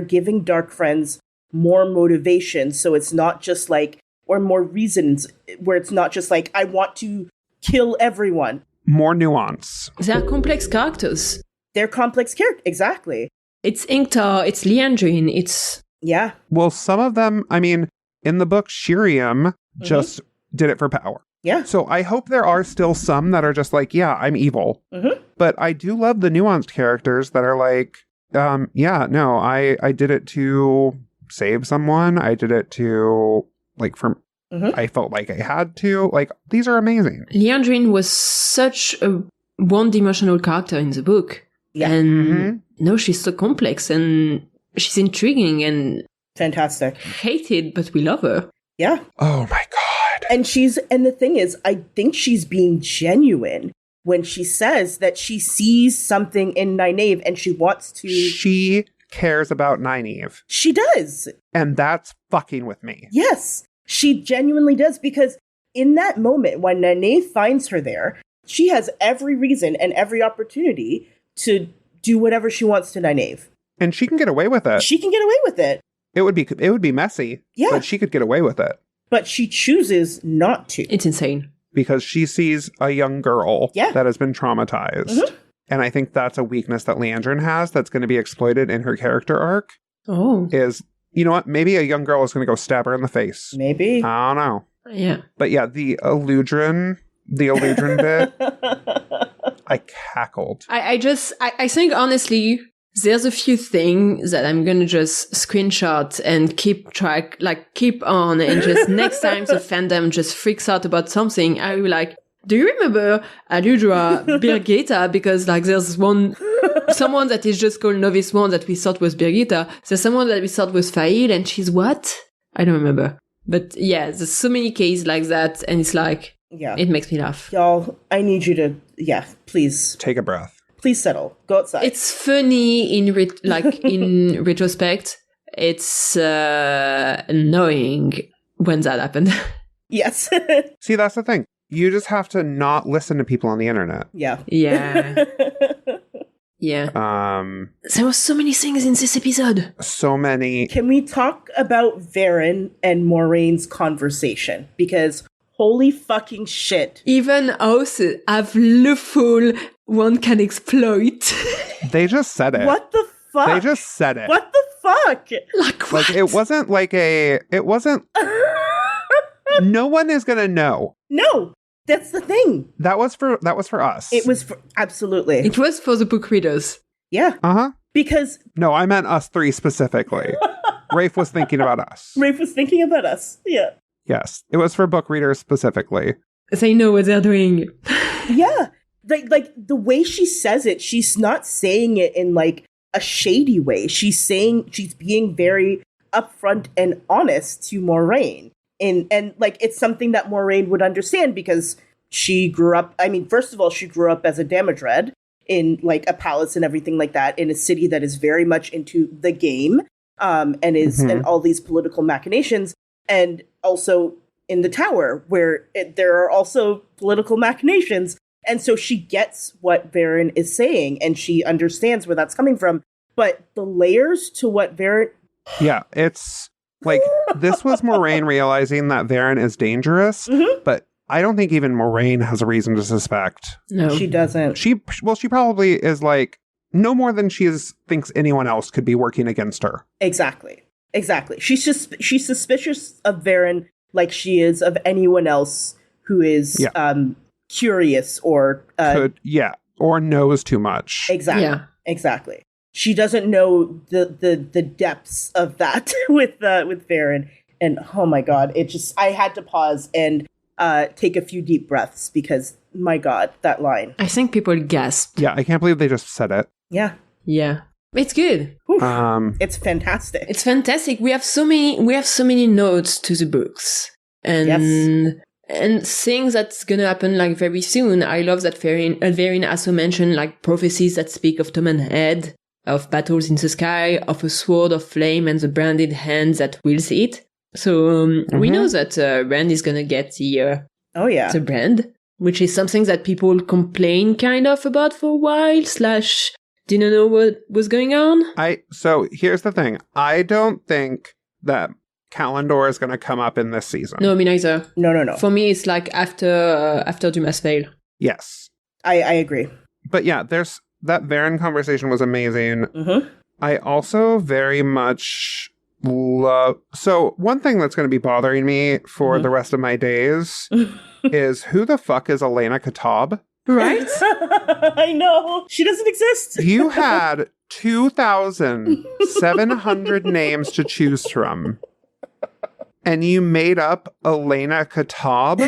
giving dark friends more motivation, so it's not just like, or more reasons where it's not just like I want to kill everyone. More nuance. They're complex characters. They're complex characters, exactly. It's Ingtar, it's Liandrin, it's... Yeah. Well, some of them, I mean, in the book, Shiriam just did it for power. Yeah. So I hope there are still some that are just like, yeah, I'm evil. But I do love the nuanced characters that are like, I did it to save someone. I did it to, like, I felt like I had to. Like, these are amazing. Liandrin was such a one-dimensional character in the book. Yeah. And no, she's so complex and she's intriguing and fantastic. Hated, but we love her. Yeah. Oh my God. And the thing is, I think she's being genuine when she says that she sees something in Nynaeve and she wants to... She cares about Nynaeve. She does. And that's fucking with me. Yes, she genuinely does, because in that moment when Nynaeve finds her there, she has every reason and every opportunity to do whatever she wants to Nynaeve. And she can get away with it. She can get away with it. It would be messy. Yeah. But she could get away with it. But she chooses not to. It's insane. Because she sees a young girl that has been traumatized. And I think that's a weakness that Liandrin has that's going to be exploited in her character arc. Oh. Is You know what? Maybe a young girl is going to go stab her in the face. Maybe. I don't know. Yeah. But yeah, the Eludrin bit, I cackled. I think honestly, there's a few things that I'm gonna just screenshot and keep on, and just next time the fandom just freaks out about something, I will be like, do you remember Aludra Birgitta? Because like there's someone that is just called Novice 1 that we thought was Birgitta. There's someone that we thought was Fail, and she's what? I don't remember. But yeah, there's so many cases like that, and it's like, it makes me laugh. Y'all, I need you to, please. Take a breath. Please settle. Go outside. It's funny in retrospect. It's annoying when that happened. Yes. See, that's the thing. You just have to not listen to people on the internet. Yeah. Yeah. Yeah. There were so many things in this episode. So many. Can we talk about Varen and Moraine's conversation? Because holy fucking shit. Even us have lawful one can exploit. They just said it. What the fuck? They just said it. What the fuck? Like what? Like it wasn't no one is gonna know. No, that's the thing. That was for us. It was absolutely. It was for the book readers. Yeah. Uh-huh. Because No, I meant us three specifically. Rafe was thinking about us. Rafe was thinking about us. Yeah. Yes. It was for book readers specifically. They know what they're doing. Yeah. Like the way she says it, she's not saying it in like a shady way. She's being very upfront and honest to Moraine. And like it's something that Moraine would understand because she grew up, I mean, first of all, she grew up as a Damodred in like a palace and everything like that in a city that is very much into the game and and all these political machinations, and also in the Tower where there are also political machinations. And so she gets what Varen is saying and she understands where that's coming from. But the layers to what Varen... Yeah, it's like this was Moraine realizing that Varen is dangerous, but I don't think even Moraine has a reason to suspect. No. She doesn't. She probably is like no more than thinks anyone else could be working against her. Exactly. She's suspicious of Varen like she is of anyone else who is curious or or knows too much. Exactly. She doesn't know the depths of that with Varen, and oh my god, I had to pause and take a few deep breaths because my god, that line. I think people gasped. Yeah, I can't believe they just said it. Yeah. It's good. It's fantastic. It's fantastic. We have so many notes to the books. And things that's gonna happen like very soon. I love that Varen also mentioned like prophecies that speak of Tom and Head, of battles in the sky, of a sword of flame and the branded hand that wields it. So we know that Rand is gonna get the brand, which is something that people complain kind of about for a while, / didn't know what was going on. So here's the thing. I don't think that Calendor is going to come up in this season. No, me neither. No. For me, it's like after Dumas fail. Yes. I agree. But yeah, there's that Varen conversation was amazing. I also very much love... So one thing that's going to be bothering me for the rest of my days is who the fuck is Elena Katab? Right? I know. She doesn't exist. You had 2,700 names to choose from. And you made up Elena Katab?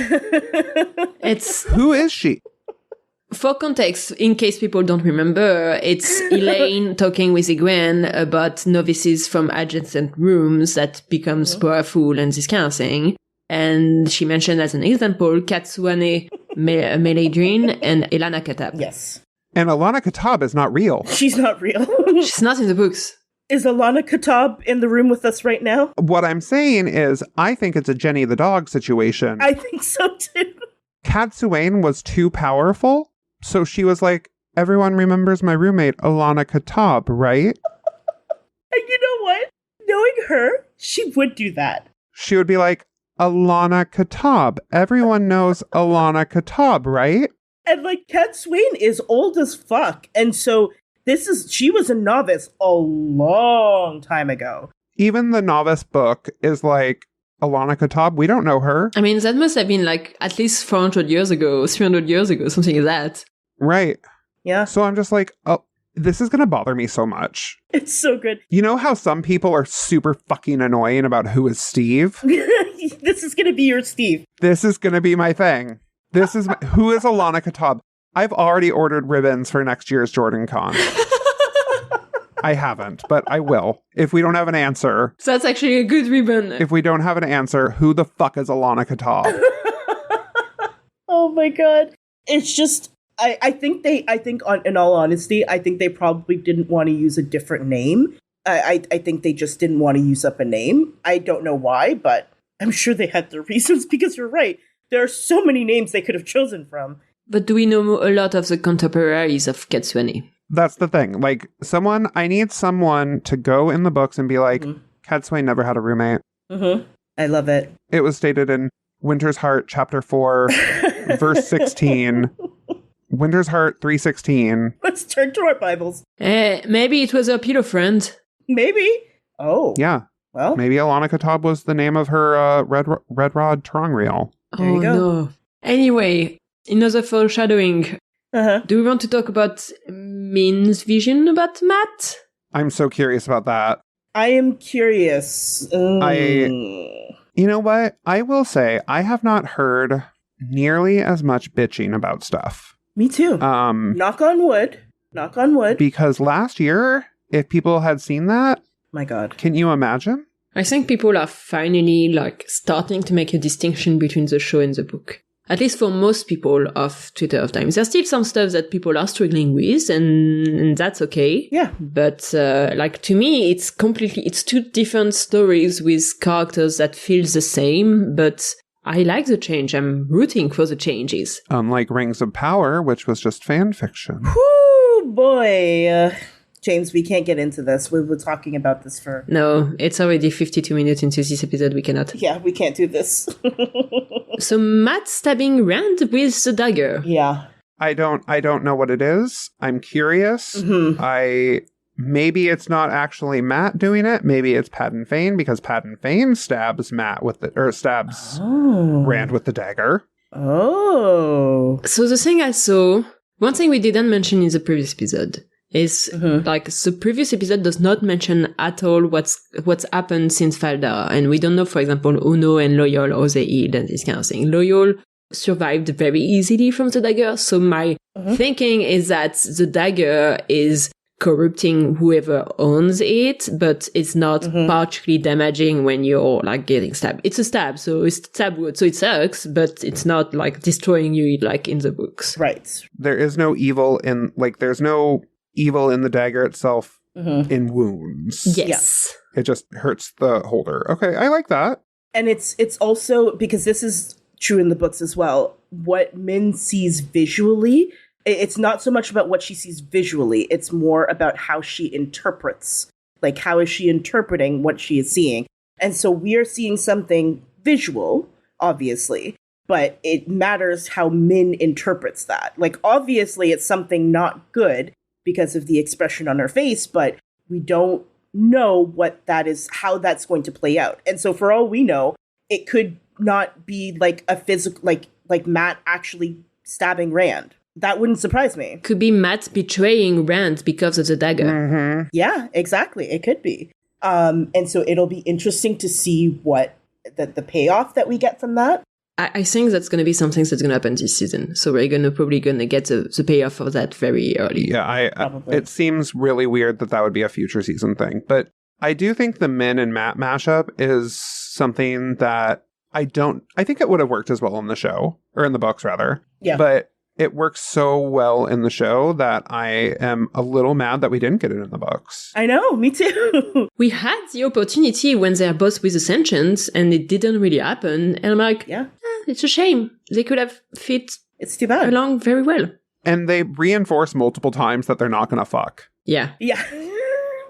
Who is she? For context, in case people don't remember, it's Elaine talking with Egwene about novices from adjacent rooms that becomes powerful and this kind of thing. And she mentioned as an example, Katsuane Meladrin and Elana Katab. Yes. And Elana Katab is not real. She's not real. She's not in the books. Is Elana Katab in the room with us right now? What I'm saying is, I think it's a Jenny the dog situation. I think so too. Katsuane was too powerful, so she was like, everyone remembers my roommate, Elana Katab, right? And you know what? Knowing her, she would do that. She would be like, Elana Katab. Everyone knows Elana Katab, right? And like Katsuane is old as fuck. And so she was a novice a long time ago. Even the novice book is like, Alana Katab, we don't know her. I mean, that must have been like at least 400 years ago, 300 years ago, something like that. Right. Yeah. So I'm just like, oh, this is going to bother me so much. It's so good. You know how some people are super fucking annoying about who is Steve? This is going to be your Steve. This is going to be my thing. This is who is Alana Katab? I've already ordered ribbons for next year's Jordan Con. I haven't, but I will. If we don't have an answer. So that's actually a good ribbon. If we don't have an answer, who the fuck is Alana Katab? Oh my God. It's just, I think in all honesty, I think they probably didn't want to use a different name. I think they just didn't want to use up a name. I don't know why, but I'm sure they had their reasons, because you're right. There are so many names they could have chosen from. But do we know a lot of the contemporaries of Katsuane? That's the thing. Like, I need someone to go in the books and be like, Katsuane never had a roommate. Mm-hmm. I love it. It was stated in Winter's Heart, chapter 4, verse 16. Winter's Heart 3:16. Let's turn to our Bibles. Maybe it was a pillow friend. Maybe. Oh. Yeah. Well. Maybe Alana Katab was the name of her Red Rod Trong reel. There you go. No. Anyway, another foreshadowing. Uh-huh. Do we want to talk about Min's vision about Matt? I'm so curious about that. I am curious. You know what? I will say I have not heard nearly as much bitching about stuff. Me too. Knock on wood. Knock on wood. Because last year, if people had seen that, my God. Can you imagine? I think people are finally starting to make a distinction between the show and the book. At least for most people of Twitter of Time. There's still some stuff that people are struggling with, and that's okay. Yeah. But, to me, it's two different stories with characters that feel the same, but I like the change. I'm rooting for the changes. Unlike Rings of Power, which was just fan fiction. Whoo, boy. James, we can't get into this. We were talking about this for... No, it's already 52 minutes into this episode. We cannot. Yeah, we can't do this. So Matt stabbing Rand with the dagger. Yeah. I don't know what it is. I'm curious. Mm-hmm. Maybe it's not actually Matt doing it. Maybe it's Padden Fane, because Padden Fane stabs Rand with the dagger. Oh. So the thing I saw, one thing we didn't mention in the previous episode is the previous episode does not mention at all what's happened since Faldar, and we don't know, for example, Uno and Loyal, how they healed and this kind of thing. Loyal survived very easily from the dagger, so my thinking is that the dagger is corrupting whoever owns it, but it's not partially damaging when you're getting stabbed. It's a stab, so it's stab wound, so it sucks, but it's not destroying you like in the books. Right. There is no evil in there's no evil in the dagger itself in wounds. Yes. It just hurts the holder. Okay, I like that. And it's also, because this is true in the books as well, what Min sees visually, it's not so much about what she sees visually, it's more about how she interprets. How is she interpreting what she is seeing? And so we are seeing something visual, obviously, but it matters how Min interprets that. Obviously, it's something not good because of the expression on her face, but we don't know what that is, how that's going to play out. And so for all we know, it could not be a physical, like Matt actually stabbing Rand. That wouldn't surprise me. Could be Matt betraying Rand because of the dagger. Mm-hmm. Yeah, exactly. It could be. And so it'll be interesting to see what the payoff that we get from that. I think that's going to be something that's going to happen this season. So we're probably going to get the payoff for that very early. Yeah, it seems really weird that would be a future season thing. But I do think the Min and Matt mashup is something that I think it would have worked as well in the show, or in the books rather. Yeah. But it works so well in the show that I am a little mad that we didn't get it in the books. I know, me too. We had the opportunity when they're both with Ascensions, and it didn't really happen. And I'm like, it's a shame. They could have fit it's too bad. along very well. And they reinforce multiple times that they're not going to fuck. Yeah. Yeah,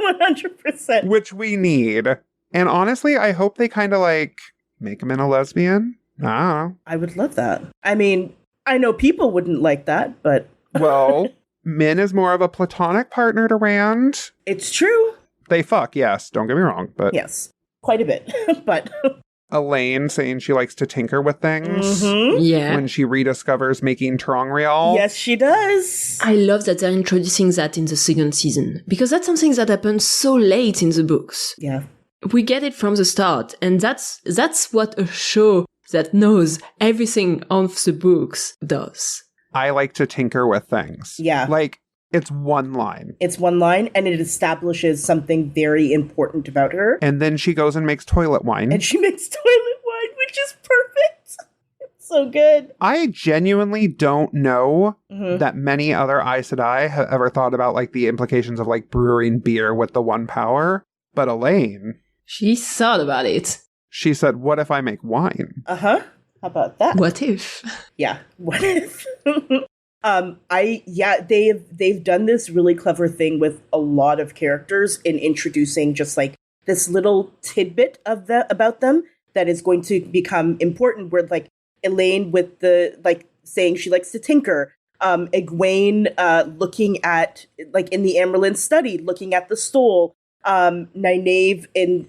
100%. Which we need. And honestly, I hope they kind of make him in a lesbian. I don't know. I would love that. I mean, I know people wouldn't like that, but... Well, Min is more of a platonic partner to Rand. It's true. They fuck, yes. Don't get me wrong. But Yes, quite a bit. But Elaine saying she likes to tinker with things Yeah. when she rediscovers making Trongreal. yes, she does. I love that they're introducing that in the second season, because that's something that happens so late in the books. Yeah. We get it from the start, and that's what a show that knows everything of the books does. I like to tinker with things. Yeah. Like, it's one line. It's one line, and it establishes something very important about her. And then she goes and makes toilet wine. And she makes toilet wine, which is perfect. It's so good. I genuinely don't know Mm-hmm. that many other Aes Sedai have ever thought about, like, the implications of, like, brewing beer with the one power. But Elaine, She thought about it. she said, what if I make wine? Uh-huh. How about that? What if? Yeah. What if? They've done this really clever thing with a lot of characters in introducing just like this little tidbit of about them that is going to become important. Where like Elaine with the like saying she likes to tinker, Egwene looking at like in the Amerlin study, looking at the stole, Nynaeve in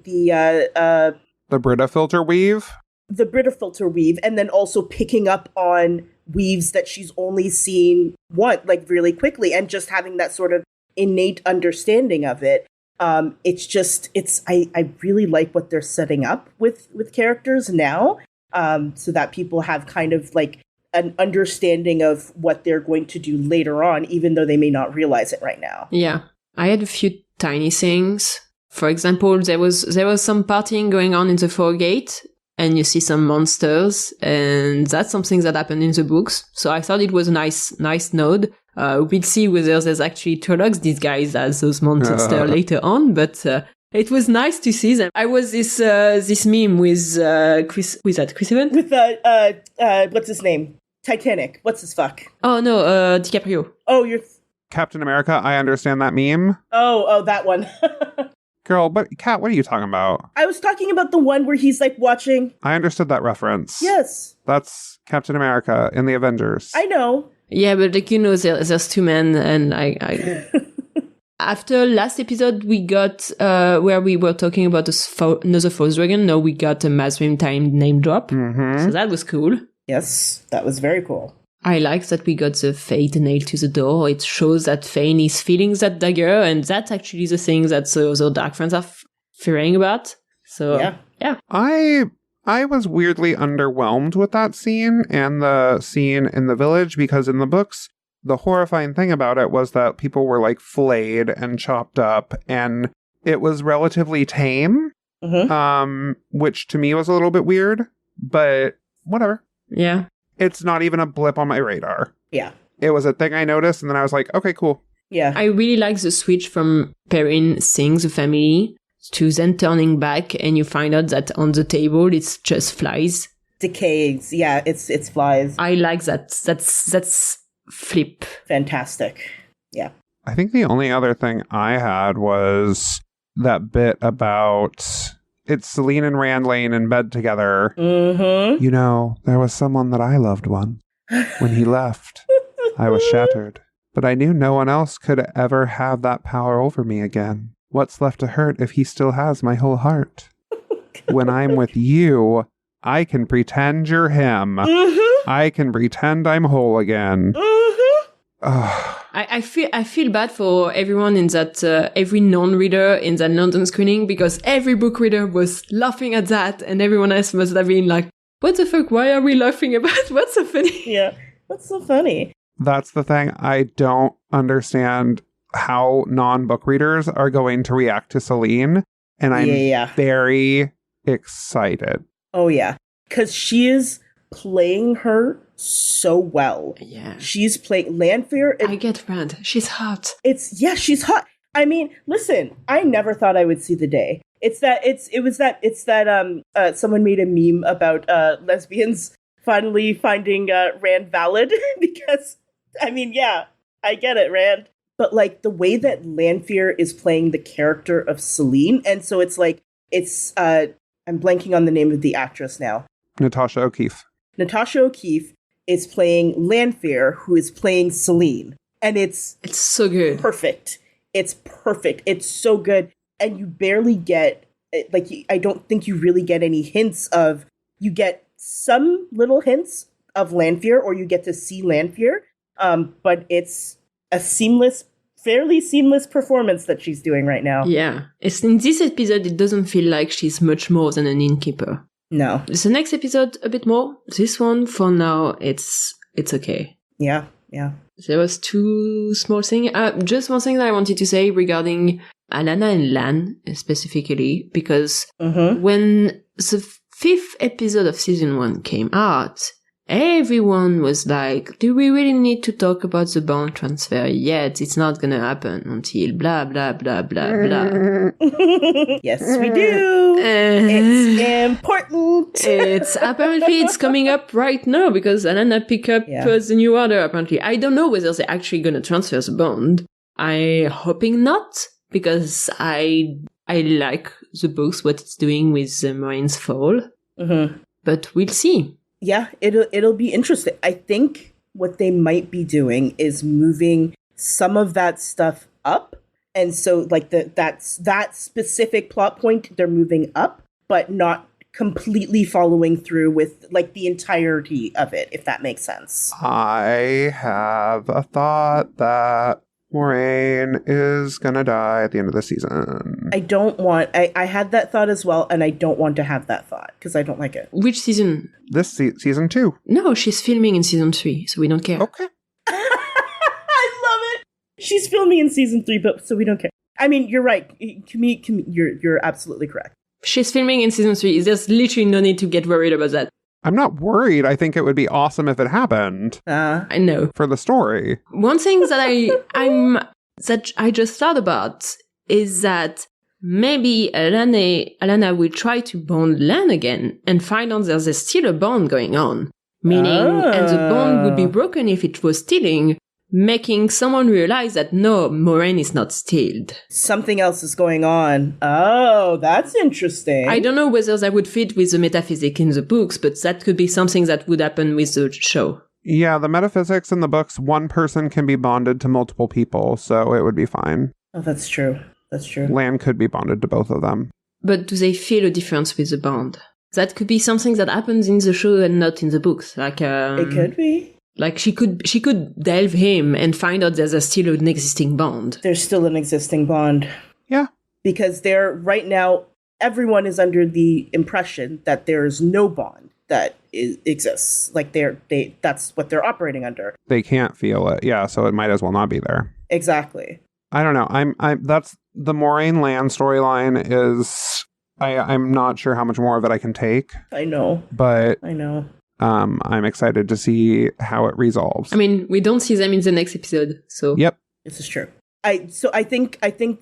The Brita filter weave? the Brita filter weave, and then also picking up on weaves that she's only seen once, like really quickly, and just having that sort of innate understanding of it. I really like what they're setting up with characters now, so that people have kind of like an understanding of what they're going to do later on, even though they may not realize it right now. Yeah. I had a few tiny things. For example, there was some partying going on in the foregate, and you see some monsters, and that's something that happened in the books. So I thought it was a nice nod. We'll see whether there's actually Turlocs disguised as those monsters later on, but it was nice to see them. I was this meme with Chris Evans? With what's his name? Titanic. What's his fuck? Oh no, DiCaprio. Oh, you're. Captain America, I understand that meme. Oh, that one. Girl, but Kat, what are you talking about? I was talking about the one where he's like watching. I understood that reference. Yes, That's Captain America in the Avengers. I know. Yeah, but like, you know, there's two men, and I after last episode, we got where we were talking about another Force Dragon. Now we got a Masrim time name drop. Mm-hmm. So that was cool. Yes, that was very cool. I like that we got the Fate nailed to the door. It shows that Fane is feeling that dagger, and that's actually the thing that the Dark Friends are fearing about. So, yeah. I was weirdly underwhelmed with that scene and the scene in the village, because in the books, the horrifying thing about it was that people were like flayed and chopped up, and it was relatively tame, which to me was a little bit weird, but whatever. Yeah. It's not even a blip on my radar. Yeah. It was a thing I noticed, and then I was like, okay, cool. Yeah. I really like the switch from Perrin seeing the family to then turning back, and you find out that on the table it's just flies. Decays. Yeah, it's flies. I like that. That's flip. Fantastic. Yeah. I think the only other thing I had was that bit about it's Celine and Rand laying in bed together. Mm-hmm. You know, there was someone that I loved one. When he left, I was shattered. But I knew no one else could ever have that power over me again. What's left to hurt if he still has my whole heart? When I'm with you, I can pretend you're him. Mm-hmm. I can pretend I'm whole again. Mm-hmm. I feel bad for everyone in that every non-reader in that London screening, because every book reader was laughing at that, and everyone else must have been like, "What the fuck? Why are we laughing about? What's so funny?" Yeah, what's so funny? That's the thing. I don't understand how non-book readers are going to react to Celine, and I'm very excited. Oh yeah, because she is playing her so well. Yeah. She's playing Lanfear. I get Rand. She's hot. She's hot. I mean, listen, I never thought I would see the day. Someone made a meme about lesbians finally finding Rand valid because, I mean, yeah, I get it, Rand. But like the way that Lanfear is playing the character of Celine, and so it's like, I'm blanking on the name of the actress now. Natasha O'Keeffe. Natasha O'Keeffe is playing Lanfear, who is playing Celine. And it's so good. Perfect. It's perfect. It's so good. And you barely get, like, I don't think you really get any hints of, you get some little hints of Lanfear, or you get to see Lanfear, but it's a fairly seamless performance that she's doing right now. Yeah. It's in this episode, it doesn't feel like she's much more than an innkeeper. No. The next episode, a bit more. This one, for now, it's okay. Yeah. There was two small things. Just one thing that I wanted to say regarding Alana and Lan specifically, because when the 5th episode of season 1 came out, everyone was like, do we really need to talk about the bond transfer yet? It's not gonna happen until blah, blah, blah, blah, blah. Yes, we do. It's important. Apparently it's coming up right now because Alana pick up the new order, apparently. I don't know whether they're actually gonna transfer the bond. I'm hoping not, because I like the books, what it's doing with the Marine's Fall. But we'll see. Yeah, it'll be interesting. I think what they might be doing is moving some of that stuff up. And so like that specific plot point, they're moving up, but not completely following through with like the entirety of it, if that makes sense. I have a thought that Moraine is gonna die at the end of the season. I had that thought as well, and I don't want to have that thought, because I don't like it. Which season? This season 2. No, she's filming in season 3, so we don't care. Okay. I love it! She's filming in season 3, but so we don't care. I mean, you're right. You're absolutely correct. She's filming in season 3. There's literally no need to get worried about that. I'm not worried. I think it would be awesome if it happened. I know. For the story. One thing that I just thought about is that maybe Alana will try to bond Lan again and find out there's still a bond going on. Meaning, and the bond would be broken if it was stealing, making someone realize that no, Moraine is not stealed. Something else is going on. Oh, that's interesting. I don't know whether that would fit with the metaphysics in the books, but that could be something that would happen with the show. Yeah, the metaphysics in the books, one person can be bonded to multiple people, so it would be fine. Oh, that's true. That's true. Lan could be bonded to both of them. But do they feel a difference with the bond? That could be something that happens in the show and not in the books. Like it could be. Like she could delve him and find out there's still an existing bond. There's still an existing bond. Yeah. Because right now, everyone is under the impression that there is no bond that exists. Like that's what they're operating under. They can't feel it. Yeah, so it might as well not be there. Exactly. I don't know. That's the Moraine Lan storyline is I'm not sure how much more of it I can take. I know. But I know. I'm excited to see how it resolves. I mean, we don't see them in the next episode, so. Yep. This is true. I think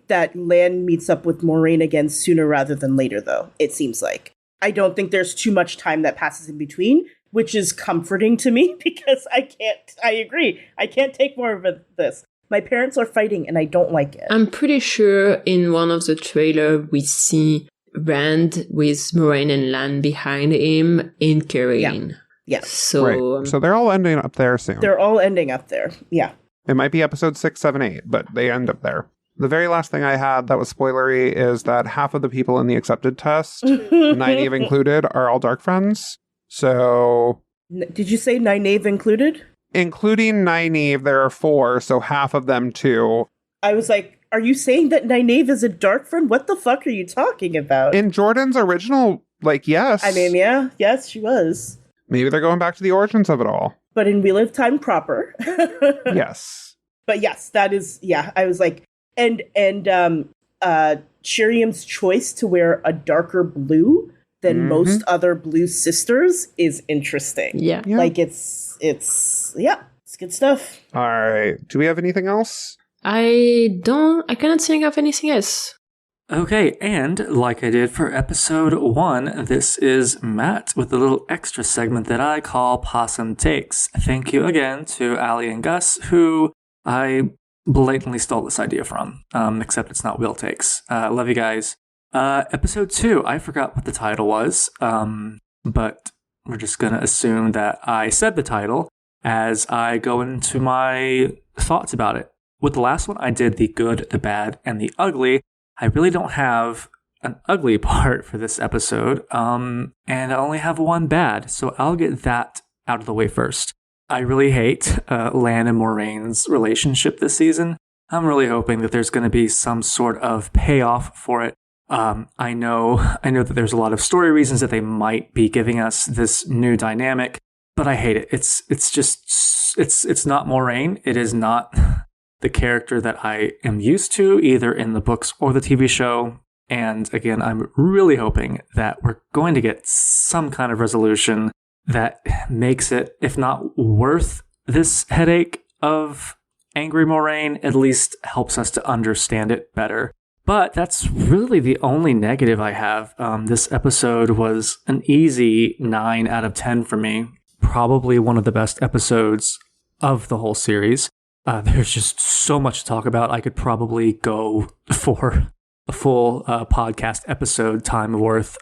that Lan meets up with Moraine again sooner rather than later, though, it seems like. I don't think there's too much time that passes in between, which is comforting to me because I agree. I can't take more of this. My parents are fighting and I don't like it. I'm pretty sure in one of the trailers we see Rand with Moraine and Lan behind him in Carrion. Yeah. So, right. So they're all ending up there soon. They're all ending up there. Yeah. It might be episode 6, 7, 8, but they end up there. The very last thing I had that was spoilery is that half of the people in the accepted test, Nynaeve included, are all dark friends. So... Did you say Nynaeve included? Including Nynaeve, there are 4, so half of them too. I was like, are you saying that Nynaeve is a dark friend? What the fuck are you talking about? In Jordan's original, yes. I mean, yeah. Yes, she was. Maybe they're going back to the origins of it all. But in Wheel of Time proper. Yes. But yes, that is, yeah, I was like, and Shiriam's choice to wear a darker blue than most other blue sisters is interesting. Yeah. Like it's good stuff. All right. Do we have anything else? I cannot think of anything else. Okay, and like I did for episode 1, this is Matt with a little extra segment that I call Possum Takes. Thank you again to Ali and Gus, who I blatantly stole this idea from, except it's not Will Takes. Love you guys. Episode 2, I forgot what the title was, but we're just going to assume that I said the title as I go into my thoughts about it. with the last one, I did the good, the bad, and the ugly. I really don't have an ugly part for this episode, and I only have one bad, so I'll get that out of the way first. I really hate Lan and Moraine's relationship this season. I'm really hoping that there's going to be some sort of payoff for it. I know that there's a lot of story reasons that they might be giving us this new dynamic, but I hate it. It's not Moraine. It is not the character that I am used to, either in the books or the TV show. And again, I'm really hoping that we're going to get some kind of resolution that makes it, if not worth this headache of angry Moraine, at least helps us to understand it better. But that's really the only negative I have. This episode was an easy 9 out of 10 for me. Probably one of the best episodes of the whole series. There's just so much to talk about. I could probably go for a full podcast episode time worth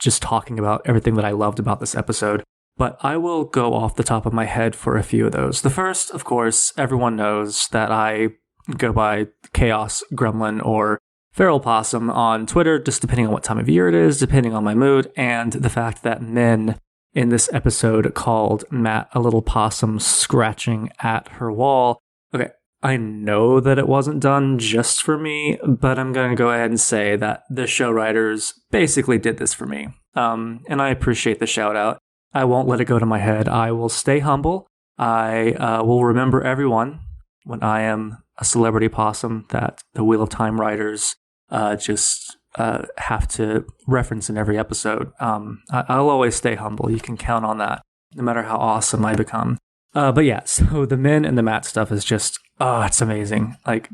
just talking about everything that I loved about this episode. But I will go off the top of my head for a few of those. The first, of course, everyone knows that I go by Chaos Gremlin or Feral Possum on Twitter, just depending on what time of year it is, depending on my mood, and the fact that Min in this episode called Matt a little possum scratching at her wall. Okay, I know that it wasn't done just for me, but I'm going to go ahead and say that the show writers basically did this for me. And I appreciate the shout out. I won't let it go to my head. I will stay humble. I will remember everyone when I am a celebrity possum that the Wheel of Time writers just have to reference in every episode. I'll always stay humble. You can count on that, no matter how awesome I become. But yeah, so the Min and the Matt stuff is just, it's amazing. Like,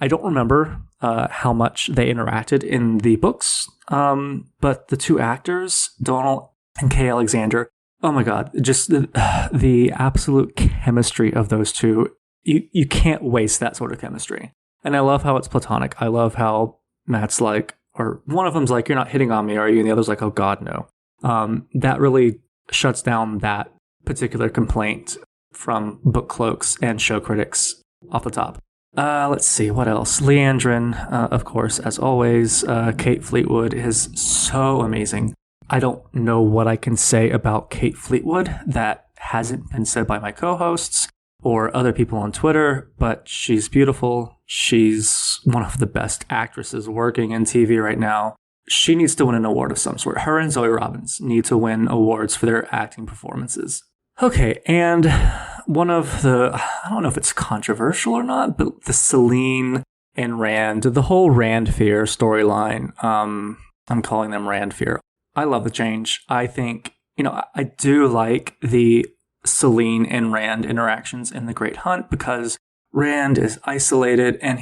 I don't remember how much they interacted in the books, but the two actors, Donald and Kay Alexander, oh my God, just the absolute chemistry of those two. You can't waste that sort of chemistry. And I love how it's platonic. I love how Matt's like, or one of them's like, you're not hitting on me, are you? And the other's like, oh God, no. That really shuts down that particular complaint from book cloaks and show critics off the top. Let's see, what else? Leandrin, of course, as always. Kate Fleetwood is so amazing. I don't know what I can say about Kate Fleetwood that hasn't been said by my co-hosts or other people on Twitter, but she's beautiful. She's one of the best actresses working in TV right now. She needs to win an award of some sort. Her and Zoe Robbins need to win awards for their acting performances. Okay, and one of the, I don't know if it's controversial or not, but the Celine and Rand, the whole Rand Fear storyline, I'm calling them Rand Fear. I love the change. I think, I do like the Celine and Rand interactions in The Great Hunt because Rand is isolated and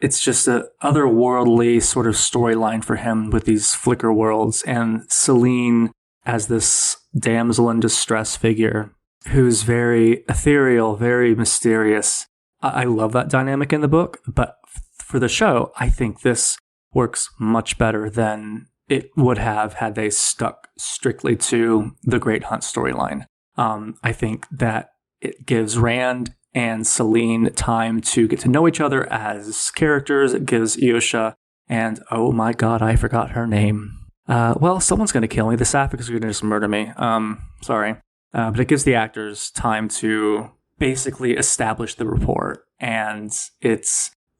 it's just a otherworldly sort of storyline for him with these flicker worlds, and Celine as this damsel in distress figure who's very ethereal, very mysterious. I love that dynamic in the book, but for the show, I think this works much better than it would have had they stuck strictly to the Great Hunt storyline. I think that it gives Rand and Celine time to get to know each other as characters. It gives Eosha and, oh my God, I forgot her name. Well, someone's going to kill me. The Sapphics are going to just murder me. Sorry. But it gives the actors time to basically establish the rapport. And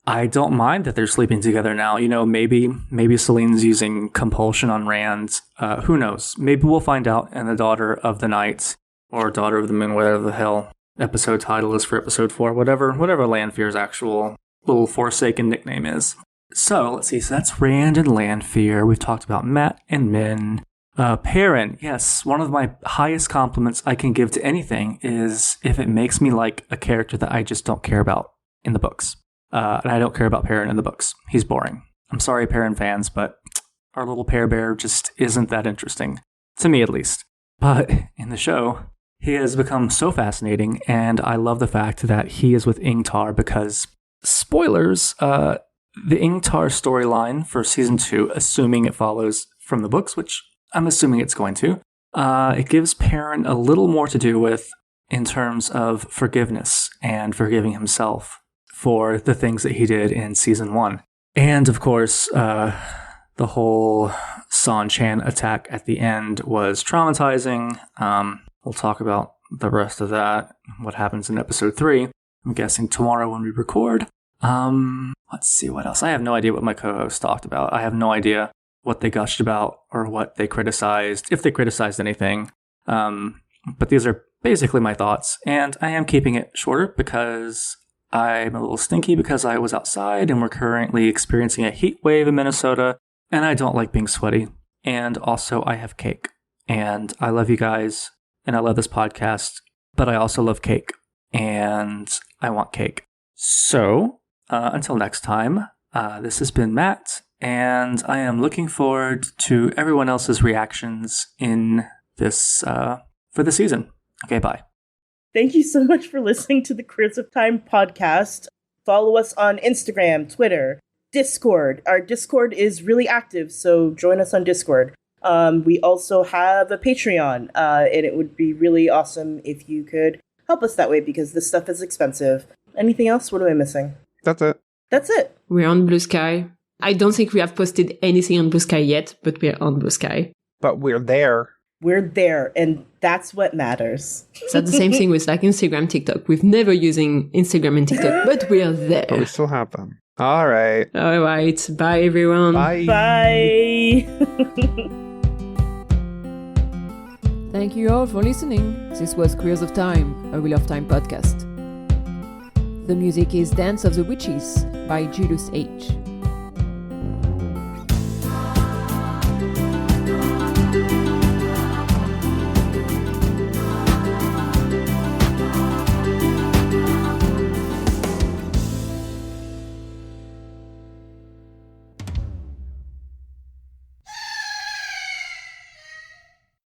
I don't mind that they're sleeping together now. Maybe Celine's using compulsion on Rand. Who knows? Maybe we'll find out in the Daughter of the Night or Daughter of the Moon, whatever the hell episode title is for episode 4, whatever Lanfear's actual little Forsaken nickname is. So let's see. So that's Rand and Lanfear. We've talked about Matt and Min. Perrin, yes, one of my highest compliments I can give to anything is if it makes me like a character that I just don't care about in the books. And I don't care about Perrin in the books. He's boring. I'm sorry, Perrin fans, but our little Pear Bear just isn't that interesting. To me, at least. But in the show, he has become so fascinating, and I love the fact that he is with Ingtar because, spoilers, the Ingtar storyline for season 2, assuming it follows from the books, which I'm assuming it's going to, it gives Perrin a little more to do with in terms of forgiveness and forgiving himself for the things that he did in season 1. And of course, the whole San Chan attack at the end was traumatizing. We'll talk about the rest of that, what happens in episode 3. I'm guessing tomorrow when we record. Let's see what else. I have no idea what my co-host talked about. I have no idea what they gushed about or what they criticized, if they criticized anything. But these are basically my thoughts, and I am keeping it shorter because I'm a little stinky because I was outside and we're currently experiencing a heat wave in Minnesota, and I don't like being sweaty. And also I have cake, and I love you guys, and I love this podcast, but I also love cake, and I want cake. So, until next time, this has been Matt, and I am looking forward to everyone else's reactions in this, for the season. Okay, bye. Thank you so much for listening to the Queers of Time podcast. Follow us on Instagram, Twitter, Discord. Our Discord is really active, so join us on Discord. We also have a Patreon, and it would be really awesome if you could help us that way because this stuff is expensive. Anything else? What am I missing? That's it. That's it. We're on Blue Sky. I don't think we have posted anything on Blue Sky yet, but we're on Blue Sky. But we're there. We're there, and that's what matters. So the same thing with like Instagram, TikTok. We've never using Instagram and TikTok, but we're there. But we still have them. All right. All right. Bye, everyone. Bye. Bye. Thank you all for listening. This was Queers of Time, a Wheel of Time podcast. The music is Dance of the Witches by Julius H.